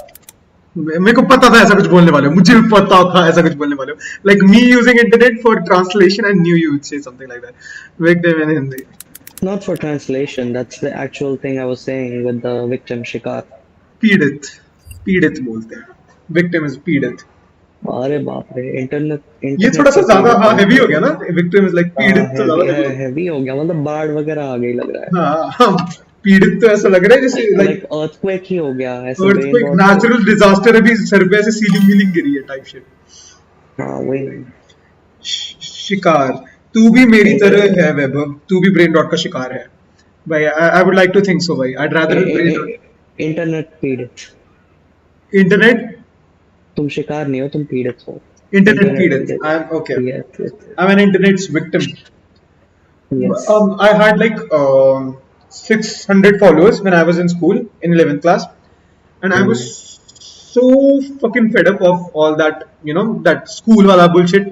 मेरे को पता था ऐसा कुछ बोलने वाले हो मुझे भी पता था ऐसा कुछ बोलने वाले हो like me using internet for translation I knew you would say something like that victim in Hindi Not for translation. That's the actual thing I was saying with the victim shikar. पीड़ित पीड़ित बोलते हैं victim is पीड़ित अरे बाप रे internet ये थोड़ा इंटरनेट सा पे ज्यादा पीड़ित हाँ हैवी बोलते हो हैं. गया ना victim is like पीड़ित तो हैवी ज्यादा हैवी हैवी हो गया मतलब बाढ़ वगैरह आ गई लग रहा है. हाँ हाँ पीड़ित तो ऐसा लग रहा है जैसे like लाइक अर्थक्वेक ही हो गया ऐसे ब्रेन earthquake रॉट तो. natural disaster अभी सर पे ऐसे सीलिंग वीलिंग गिरी है टाइप शिट हाँ वही. शिकार तू भी मेरी तरह है वैभव तू भी ब्रेन रॉट का शिकार है भाई I would like to think so भाई I'd rather brain rot internet पीड़ित. internet तुम शिकार नहीं हो तुम पीड़ित हो. internet इंटरनेट पीड़ित पीड़ित. I'm okay yes yes I'm an internet's victim yes. I had like 600 followers when I was in school in 11th class and I was so fucking fed up of all that that school wala bullshit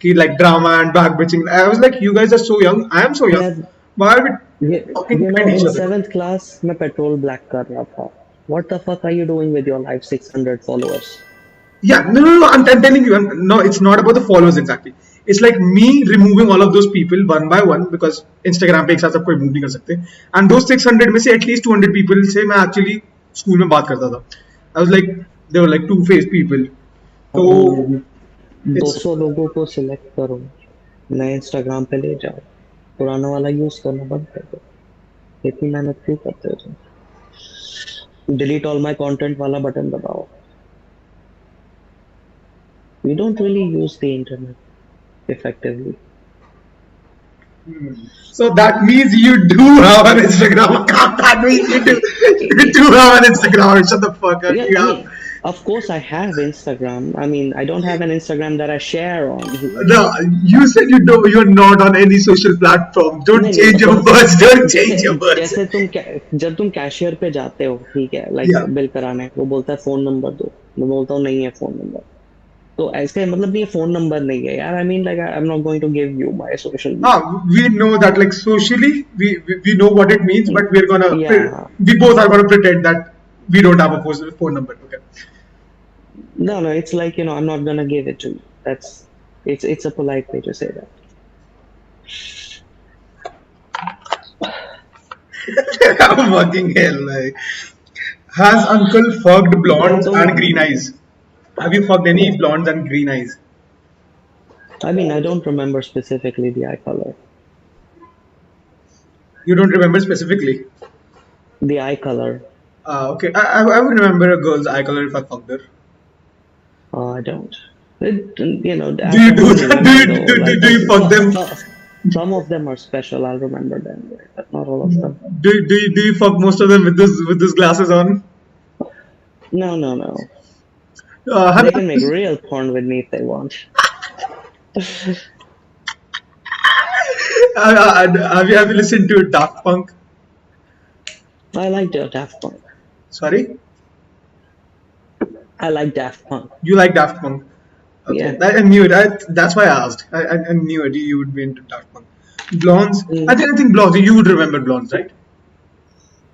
ki like drama and back bitching I was like you guys are so young I am so young यार why are we ये talking behind इन each other seventh class में petrol black कर रहा था. What the fuck are you doing with your life 600 followers? Yeah, no, no, no. I'm telling you, no, it's not about the followers exactly. It's like me removing all of those people one by one because Instagram पे एक साथ सब कोई move नहीं कर सकते. And those 600 में से at least 200 people से मैं actually school में बात करता था. I was like, they were like two-faced people. तो it's 200 लोगों को सिलेक्ट करो नए इंस्टाग्राम पे ले जाओ पुराना वाला यूज करना बंद कर दो. इतनी मेहनत क्यों करते हो तुम? डिलीट ऑल माय कंटेंट वाला बटन दबाओ. We don't really use the internet effectively. so that means you do have an Instagram account. That means you do have an Instagram. Shut the fuck up. Yeah, You I have. mean, of course I have Instagram. I mean, I don't have an Instagram that I share on. No, you said you don't. You're not on any social platform. Don't नहीं नहीं change your मतलब words. Don't जैसे change your words. जैसे जब तुम cashier पे जाते हो ठीक है लाइक Yeah. बिल कराने वो बोलता है फोन नंबर दो. मैं बोलता हूँ नहीं है फोन नंबर. तो ऐसे मतलब ये फोन नंबर नहीं है यार. I mean like I am not going to give you my social. We know that like socially we know what it means, but we're gonna Yeah. we both are gonna pretend that we don't have a phone number. Okay. No, it's like I'm not gonna give it to you. It's a polite way to say that. Fucking hell, like. Has uncle fucked blondes तो and green eyes? Have you fucked any blondes and green eyes? I mean I don't remember specifically the eye color. You don't remember specifically. The eye color. Okay. I would remember a girl's eye color if I fucked her. I don't. I Do you can do only that? remember though. Like Do you fuck them? some of them are special. I'll remember them, but not all of them. Do you fuck most of them with this glasses on? No. Have They can make real porn with me if they want. have you listened to Daft Punk? I like Daft Punk. Sorry, I like Daft Punk. you like Daft Punk? Okay, Yeah. I knew it. That's why I asked. I knew it. You would be into Daft Punk. Blondes. Mm. I think blondes. You would remember blondes, right?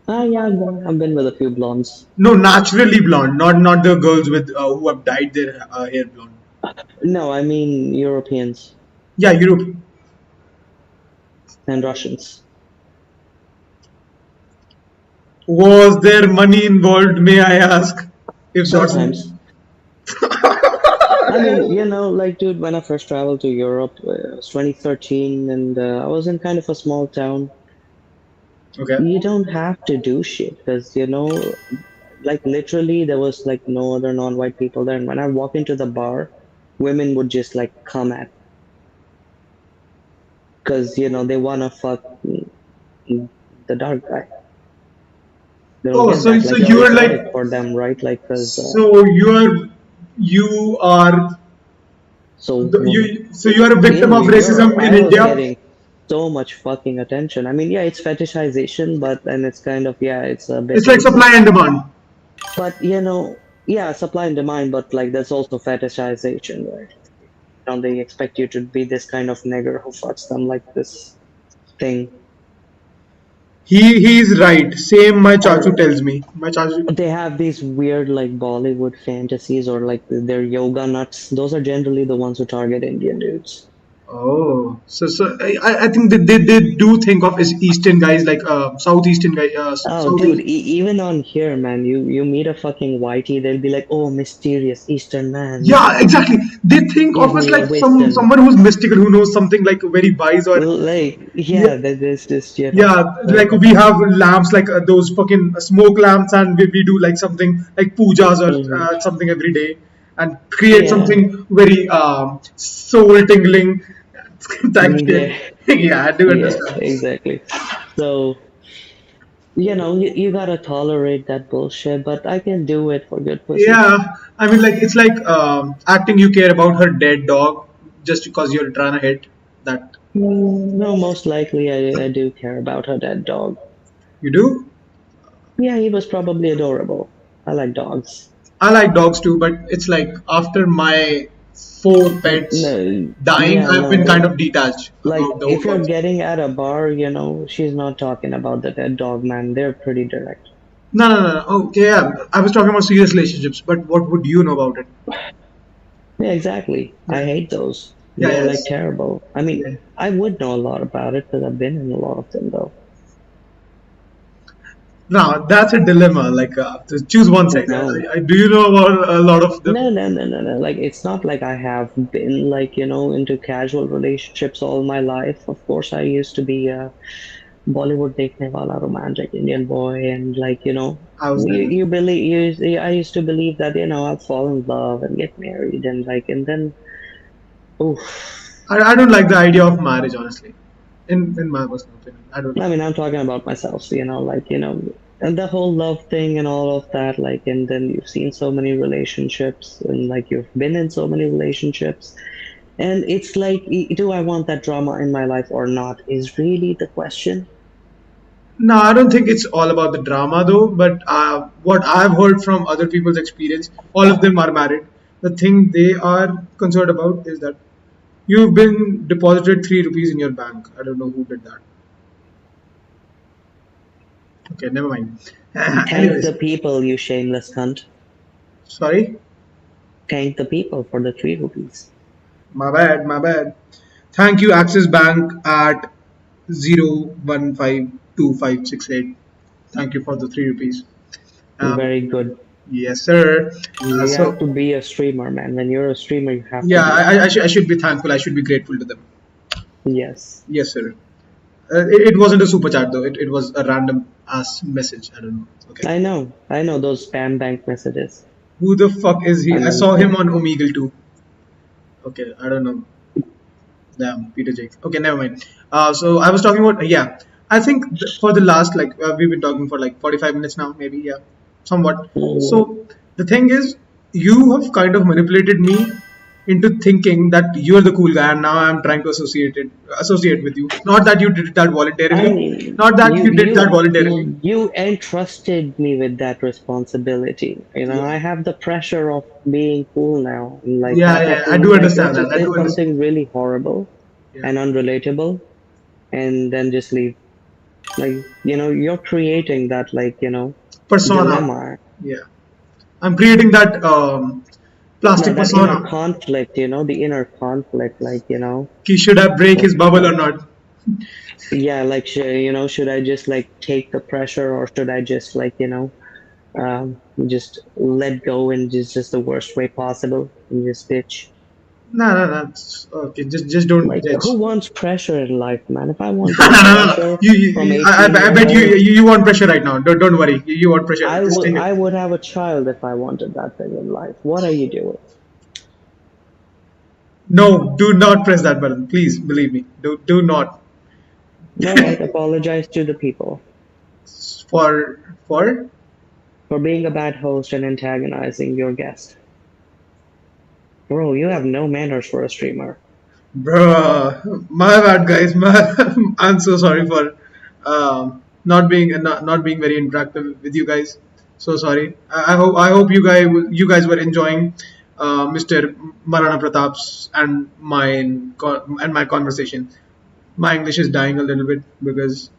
Yeah, I've been with a few blondes. No, naturally blonde, not the girls with who have dyed their hair blonde. No, I mean Europeans Yeah, Europe. and Russians. Was there money involved? May I ask? If that's Sometimes. I mean, like, dude, when I first traveled to Europe, it was 2013, and I was in kind of a small town. Okay. You don't have to do shit because, like, literally, there was like no other non-white people there. And when I walk into the bar, women would just like come at because, they wanna fuck the dark guy. They don't Oh, get so that. so Like, it's you are like, exotic for them, right? Like, because so you are so you are a victim in of Europe, racism in I was India. getting so much fucking attention. I mean, yeah, it's fetishization, but then it's kind of, yeah, it's a bit It's like supply racist. and demand. But yeah, supply and demand, but like there's also fetishization, right? They expect you to be this kind of nigger who fucks them like this thing. He is right. Same my chachu Or tells me. My chachu. they have these weird like Bollywood fantasies or like their yoga nuts. Those are generally the ones who target Indian dudes. Oh, so I think that they do think of as Eastern guys like Southeastern guy Oh, dude, Southeast. even on here, man, you meet a fucking whitey, they'll be like, "Oh, mysterious Eastern man, Yeah, exactly. They think give of us me a like wisdom." someone who's mystical, who knows something like very wise or Like, yeah, yeah, there's just yeah. Like we have lamps like those fucking smoke lamps, and we do like something like pujas or mhm. something every day, and create Yeah, something very soul tingling type shit. yeah, Yeah, I do yeah, understand. exactly. So, you gotta tolerate that bullshit, but I can do it for good pussy. Yeah, I mean, like it's like acting you care about her dead dog just because you're trying to hit that. No, most likely I do care about her dead dog. You do? Yeah, he was probably adorable. I like dogs. I like dogs too, but it's like after my four pets No, dying, yeah, I've been kind no. of detached Like, about the whole if you're concept. getting at a bar, she's not talking about the dead dog, man. They're pretty direct. No, no, no, no. Okay, yeah, I was talking about serious relationships, but what would you know about it? Yeah, exactly. I Yeah, hate those. yeah, They're like yes. terrible. I mean, Yeah. I would know a lot about it because I've been in a lot of them, though. Now that's a dilemma. Like, to choose one side. No. Do you know about a lot of them? No, no, no, no, no. Like, it's not like I have been, like, into casual relationships all my life. Of course, I used to be a Bollywood dekhne wala romantic Indian boy, and like, I was you, there. you believe, I used to believe that, I'll fall in love and get married, and like, and then, oof. I don't like the idea of marriage, honestly. In my personal opinion, I don't I like mean, it. I'm talking about myself, so, like, and the whole love thing and all of that, like, and then you've seen so many relationships, and like, you've been in so many relationships. And it's like, do I want that drama in my life or not is really the question. No, I don't think it's all about the drama though. But what I've heard from other people's experience, all of them are married. The thing they are concerned about is that you've been deposited ₹3 in your bank. I don't know who did that. Okay, never mind. Thank Anyways, the people, you shameless cunt. sorry, Thank the people for the 3 rupees. my bad, my bad. Thank you, Axis Bank at 0152568. Thank you for the ₹3. Um, Very good. yes, sir. You have So to be a streamer, man. When you're a streamer, you have to yeah, be like that. I should be thankful. I should be grateful to them. Yes. Yes, sir. It wasn't a super chat though. It was a random ass message. I don't know. Okay. I know those spam bank messages. Who the fuck is he? I I know saw him them. on Omegle too. Okay, I don't know. Damn, Peter Jake. Okay, never mind. So I was talking about yeah. I think for the last like we've been talking for like 45 minutes now, maybe yeah, somewhat. Mm, So the thing is, you have kind of manipulated me into thinking that you're the cool guy, and now I'm trying to associate with you. Not that you did that I voluntarily. mean, Not that you you did that you voluntarily. you entrusted me with that responsibility. Yeah, I have the pressure of being cool now. Like yeah, half yeah. of I me do is like, understand let's that. just I say do understand. something really horrible Yeah. and unrelatable, and then just leave. Like, you're creating that, like, Persona. dilemma. Yeah. I'm creating that No, plastic that inner persona. conflict, the inner conflict, like, He should have break of, his bubble or not. yeah, like, should I just like take the pressure or should I just like, just let go in just the worst way possible and just bitch. No, no, no. It's okay. Just don't Like, judge. who wants pressure in life, man? If I No, wanted no, no, no. pressure from 18 I years bet old, you want pressure right now. Don't worry. You want pressure. Just take it. I would have a child if I wanted that thing in life. What are you doing? No, do not press that button. Please believe me. Do not. All right, apologize to the people For for being a bad host and antagonizing your guest. Bro, you have no manners for a streamer. bruh, my bad, guys. I'm so sorry for not being very interactive with you guys. So sorry. I hope you guys were enjoying Mr. Marana Pratap's and my conversation. My English is dying a little bit because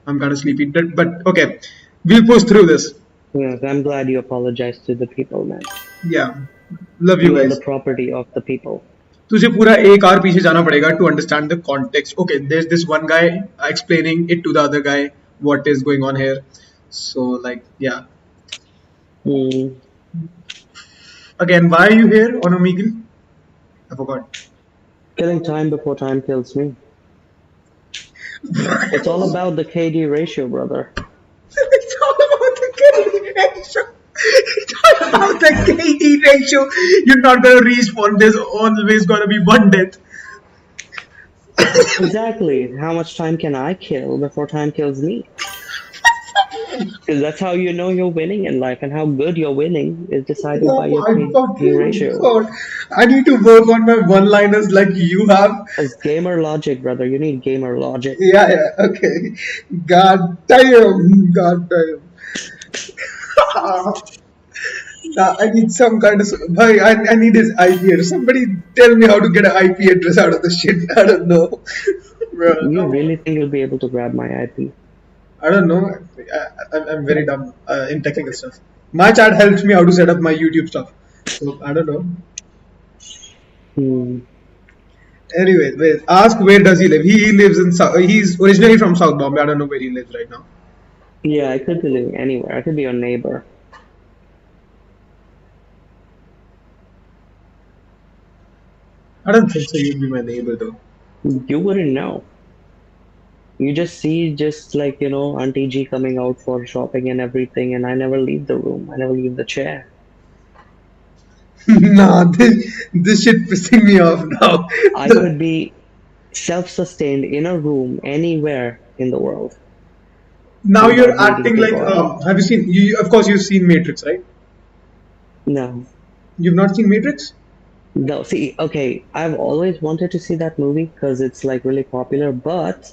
I'm kind of sleepy. But okay, we'll push through this. Yes, I'm glad you apologized to the people, man. Yeah, love you You are the guys. property of the people. तुझे पूरा एक our पीछे जाना पड़ेगा to understand the context. Okay, there's this one guy explaining it to the other guy what is going on here. So like yeah. Hmm. Again, why are you here on Omegle? I forgot. Killing time before time kills me. It's all about the KD ratio, brother. It's all about the KD ratio. It's all about the KD ratio. You're not gonna respawn. There's always gonna be one death. Exactly. How much time can I kill before time kills me? Because that's how you know you're winning in life, and how good you're winning is decided Oh by your my KD fucking ratio. god. I need to work on my one-liners like you have. As gamer logic, brother, you need gamer logic. Yeah, yeah, okay. God damn. God damn. I need some kind of. I need his IP address. Somebody tell me how to get an IP address out of the shit. I don't know. Bro, You come really on. think you'll be able to grab my IP? I don't know. I'm very dumb in technical stuff. My chat helps me how to set up my YouTube stuff. So I don't know. Hmm. Anyway, wait, ask where does he live? He lives in South. He's originally from South Bombay. I don't know where he lives right now. Yeah, I could be living anywhere. I could be your neighbor. I don't think so. You'd be my neighbor though. You wouldn't know. You just see just like, Auntie G coming out for shopping and everything, and I never leave the room. I never leave the chair. Nah, this shit pissing me off now. I could be self-sustained in a room anywhere in the world Now you're without needing acting to like. go out. Have you seen? Of course, you've seen Matrix, right? No. You've not seen Matrix? No, see, okay, I've always wanted to see that movie because it's like really popular, but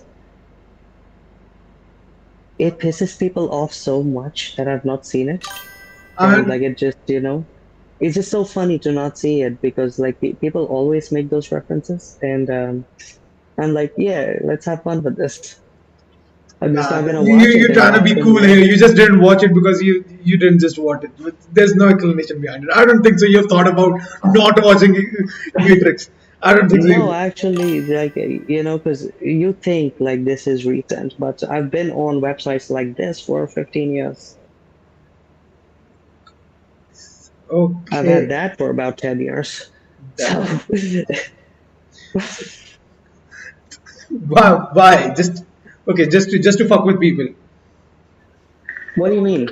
it pisses people off so much that I've not seen it. And And like it just, it's just so funny to not see it because like people always make those references, and I'm like, yeah, let's have fun with this. I'm just nah, not gonna watch it you're and trying to watch be them cool here. like, You just didn't watch it because you didn't just watch it. There's no explanation behind it. I don't think so. You've thought about not watching Matrix. I don't think so. no, actually, like, because you think like this is recent, but I've been on websites like this for 15 years. I've had Okay. that for about 10 years. So, Damn. Why? Why? Just okay. Just to fuck with people. what do you mean?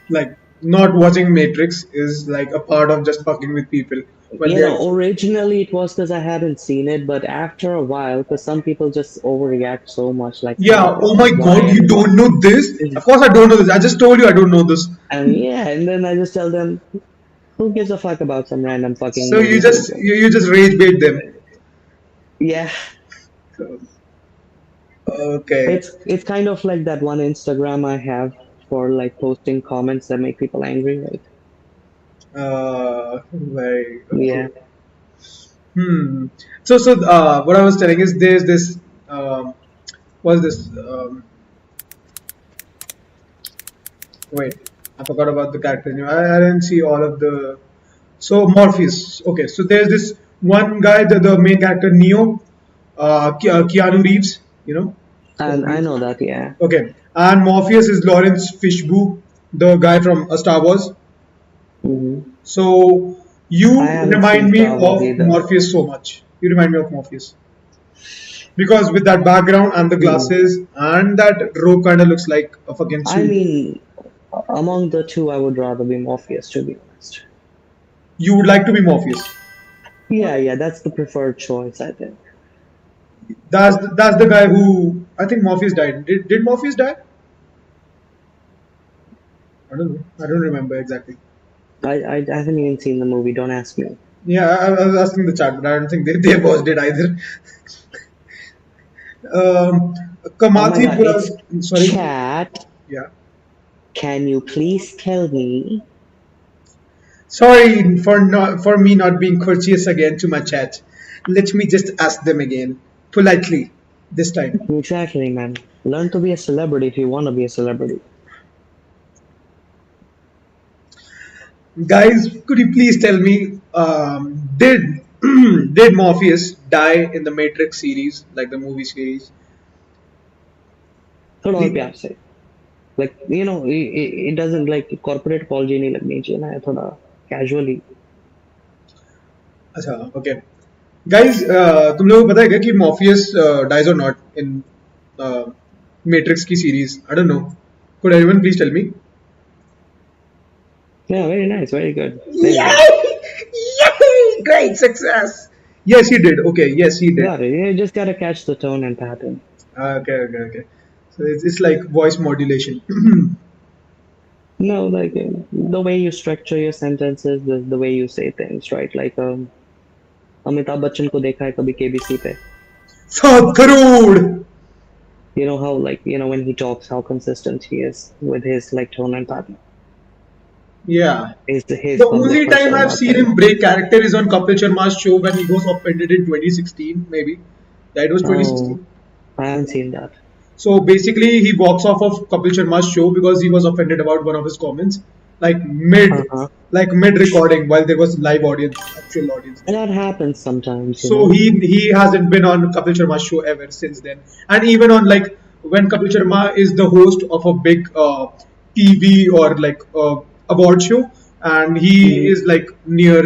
Like not watching Matrix is like a part of just fucking with people when they're. Originally it was because I hadn't seen it, but after a while, because some people just overreact so much, like, oh my Yeah. Oh god, my why God! You and don't know this? Of course, I don't know this. I just told you I don't know this. and yeah, and then I just tell them, who gives a fuck about some random fucking So you movie just trivia? you just rage bait them. Yeah, Okay. it's kind of like that one Instagram I have for like posting comments that make people angry, right? Very okay. Yeah, Hmm. So what I was telling is there's this what's this wait, I forgot about the character name. I didn't see all of the. So Morpheus. Okay, so there's this one guy, the main character Neo, Keanu Reeves. You know, Keanu and I Reeves. know that. Yeah, Okay, and Morpheus is Lawrence Fishburne. the guy from Star Wars. Mm-hmm. So I you haven't remind seen me Star Wars of either. Morpheus so much. You remind me of Morpheus because with that background and the Mm. glasses and that robe kind of looks like a fucking I suit. mean, among the two, I would rather be Morpheus, to be honest. You would like to be Morpheus. Yeah, that's the preferred choice, I think. That's the guy who I think Morpheus died. Did Morpheus die? I don't know. I don't remember exactly. I haven't even seen the movie. Don't ask me. Yeah, I was asking the chat, but I don't think they watched it either. Um, Oh my Kamathi God, Pura. it's Sorry. chat. Yeah. Can you please tell me? Sorry for me not being courteous again to my chat. Let me just ask them again politely this time. Exactly, man. Learn to be a celebrity if you want to be a celebrity. Guys, could you please tell me, did did Morpheus die in the Matrix series, like the movie series? थोड़ा और Please. प्यार से. Like, it doesn't like corporate apology नहीं लगनी चाहिए ना थोड़ा casually. अच्छा, okay. Guys, तुम लोगों को पता है क्या कि Morpheus dies or not in Matrix की series? I don't know. Could anyone please tell me? Yeah, very nice, very good. Nailed it. Yay! Yay! Great success. Yes, he did. Okay, yes, he did. Got it. You just gotta catch the tone and pattern. Okay. So it's like voice modulation. No, like the way you structure your sentences, the way you say things, right? Like Amitabh Bachchan को देखा है कभी KBC पे. 7 crore. You know how like when he talks, how consistent he is with his like tone and pattern. Yeah. His The public only time I've persona seen thing. him break character is on Kapil Sharma's show when he was offended in 2016, maybe. Yeah, it was Oh, 2016. I haven't seen that. So basically, he walks off of Kapil Sharma's show because he was offended about one of his comments, like Uh-huh. mid recording while there was live audience, actual audience And there. that happens sometimes, So he hasn't been on Kapil Sharma's show ever since then, and even on like when Kapil Sharma is the host of a big TV or like award show, and he Mhm. is like near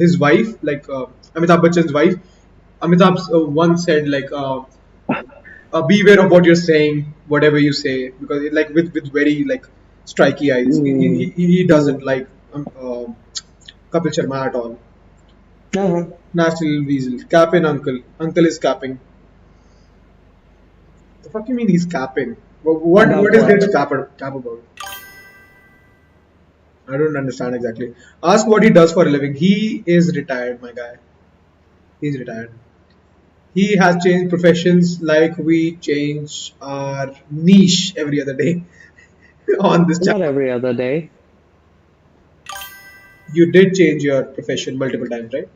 his wife, like Amitabh Bachchan's wife. Amitabh once said like beware of what you're saying, whatever you say, because like with very like striky eyes. Mm. He doesn't Mm. like Kapil Sharma at all. Uh-huh. National Weasel. Capping uncle. Uncle is capping. The fuck you mean he's capping? What About is there what? to cap about? I don't understand exactly. Ask what he does for a living. He is retired, my guy. He's retired. He has changed professions like we change our niche every other day on this Not channel. every other day. You did change your profession multiple times, right?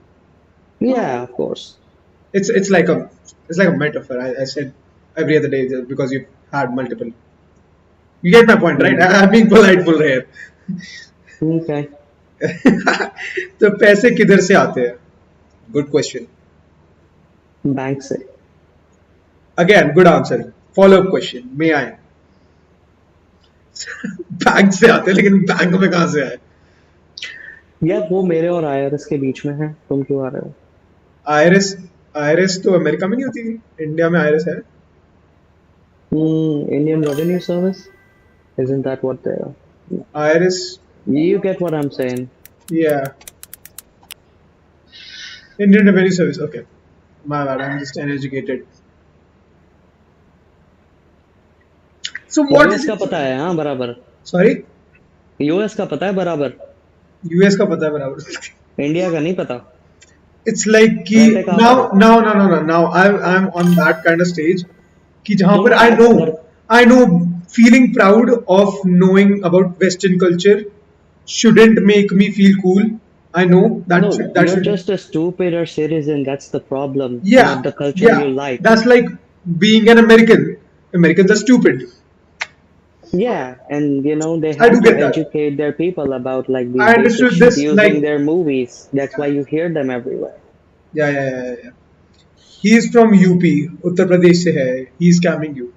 Yeah, of course. It's like a metaphor. I said every other day just because you've had multiple. You get my point, right? Mm. I'm being politeful here. Okay. तो पैसे किधर से आते हैं? Good question. Bank से. Again, good answer. Follow up question. May I? Bank से आते हैं लेकिन बैंक में कहाँ से आए? यार वो मेरे और आयरस के बीच में है. तुम क्यों आ रहे हो? आयरस आयरस तो अमेरिका में नहीं होती. इंडिया में आयरस है. Indian Revenue Service? Isn't that what they are? आयरस. You get what I'm saying. Yeah. Indian Revenue Service. Okay. My bad. I'm just uneducated. So what US is का it? पता है हाँ बराबर. Sorry. यूएस का पता है बराबर. यूएस का पता है बराबर. इंडिया का नहीं पता. It's like कि रहते कहाँ now पर हो? now no no no now I'm on that kind of stage कि जहाँ तो पर पर I know feeling proud of knowing about Western culture shouldn't make me feel cool. I know no, that you're should just a stupider citizen. That's the problem. yeah Not the culture you yeah like. that's like being an American. Americans are stupid. Yeah, and they I do have to get that. educate their people about like these I basic understood shit this using like their movies. That's why you hear them everywhere. yeah. He is from UP, Uttar Pradesh से है. He is scamming you.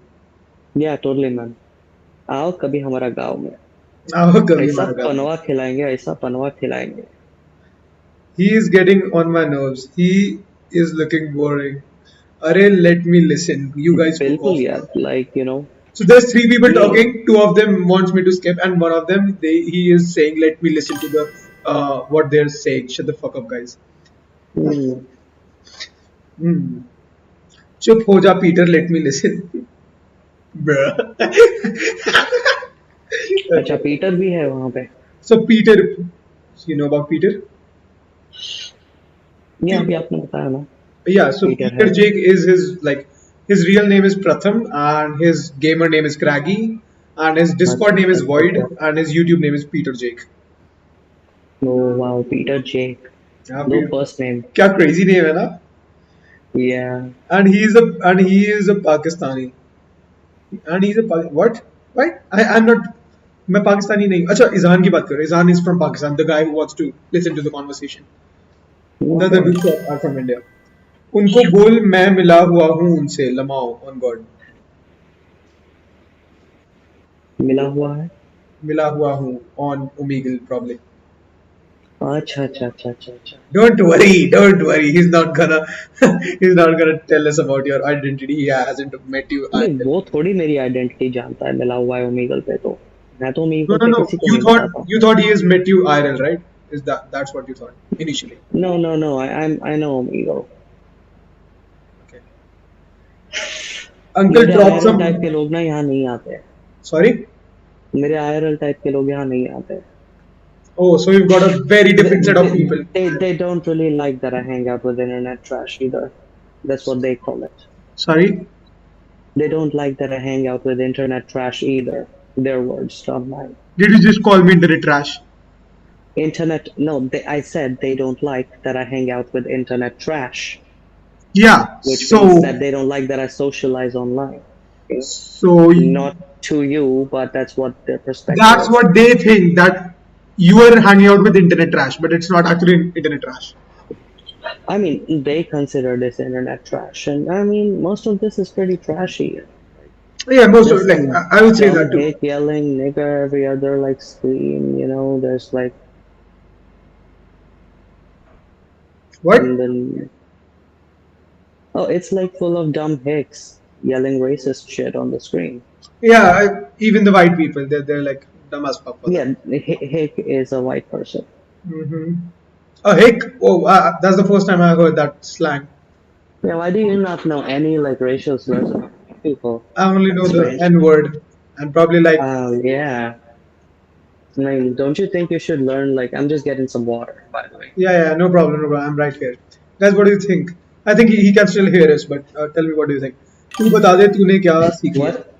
Yeah, totally, man. आओ कभी हमारा गांव में. कभी ऐसा मारेगा. पनवा खिलाएंगे, ऐसा पनवा खिलाएंगे. He is getting on my nerves. He is looking boring. Arey, let me listen. You guys go बिल्कुल off यार, now. like you know. So there's three people ये talking. Two of them wants me to skip, and one of them he is saying, "Let me listen to the what they're saying." Shut the fuck up, guys. Hmm, Hmm. Chup ho ja, Peter. Let me listen. Bruh. अच्छा Okay. Peter भी है वहाँ पे. So Peter, you know about Peter? ये अभी आपने बताया ना. Yeah, so पीटर है. Peter Jake is his like his real name is Pratham and his gamer name is Craggy and his Discord name अच्छा is अच्छा अच्छा. Void and his YouTube name is Peter Jake. Oh wow, Peter Jake. Yeah, दो Peter. First name. क्या crazy name है ना? या. And he is a Pakistani and he's a what? Why? I'm not. मैं पाकिस्तानी नहीं. अच्छा इज़हान की बात करो. Izhan is from Pakistan. The guy who wants to listen to the conversation. The okay. two are from India. उनको बोल मैं मिला हुआ हूँ उनसे लमाओ on God. मिला हुआ है. मिला हुआ हूँ on Omegle probably. अच्छा अच्छा अच्छा अच्छा अच्छा. Don't worry. He's not gonna tell us about your identity. He hasn't met you. नहीं, वो थोड़ी मेरी आइडेंटिटी जानता है मिला हुआ है ओमेगल पे. तो मैं तो No, ओमेगल no, पे no. किसी को You नहीं thought बताता. you thought he has met you IRL, right? Is that's what you thought initially? No no no, I know Omegle. Okay. Uncle मेरे dropped आईआरएल टाइप के some. लोग ना यहाँ नहीं आते. Sorry. मेरे आईआरएल टाइप के लोग यहाँ नहीं आते. Oh, so you've got a very they, different set of they, people. they don't really like that I hang out with internet trash either. That's what they call it. Sorry. They don't like that I hang out with internet trash either. Their words, not mine. Did you just call me internet trash? Internet, no, I said they don't like that I hang out with internet trash, Yeah. which means that So they don't like that I socialize online. Okay? so Not to you, but that's what their perspective that's is. what they think that you are hanging out with internet trash, but it's not actually internet trash. I mean, they consider this internet trash, and I mean, most of this is pretty trashy. Yeah, most of There's like some I would say that dumb too. hick yelling nigger every other like scream, you know, there's like, and What? then, oh, it's like full of dumb hicks yelling racist shit on the screen. Yeah, even the white people, they're like dumb as fuck for that. Yeah, hick is a white person. Mm-hmm. A hick. Oh, that's the first time I heard that slang. Yeah, why do you not know any like racial slurs about white people? I only know That's the strange. N word and probably like Yeah. I mean, don't you think you should learn? Like, I'm just getting some water, by the way. yeah, no problem, no problem. I'm right here, guys. What do you think? I think he can still hear us, but tell me what do you think? तू बता दे तूने क्या सीख लिया What?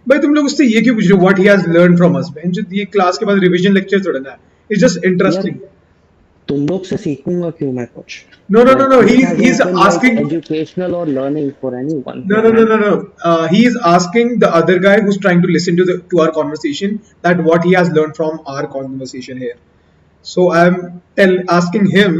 भाई तुम लोग उससे ये क्यों पूछ रहे हो what he has learn from us ये क्लास के बाद रिवीजन लेक्चर थोड़ा ना है इट्स जस्ट यार, इंटरेस्टिंग तुम लोग से सीखूंगा क्यों मैं कुछ? no no no Like, no this he's hasn't been like asking educational or learning for anyone no here, no no man. no no he is asking the other guy who's trying to listen to our conversation that what he has learned from our conversation here so I'm asking him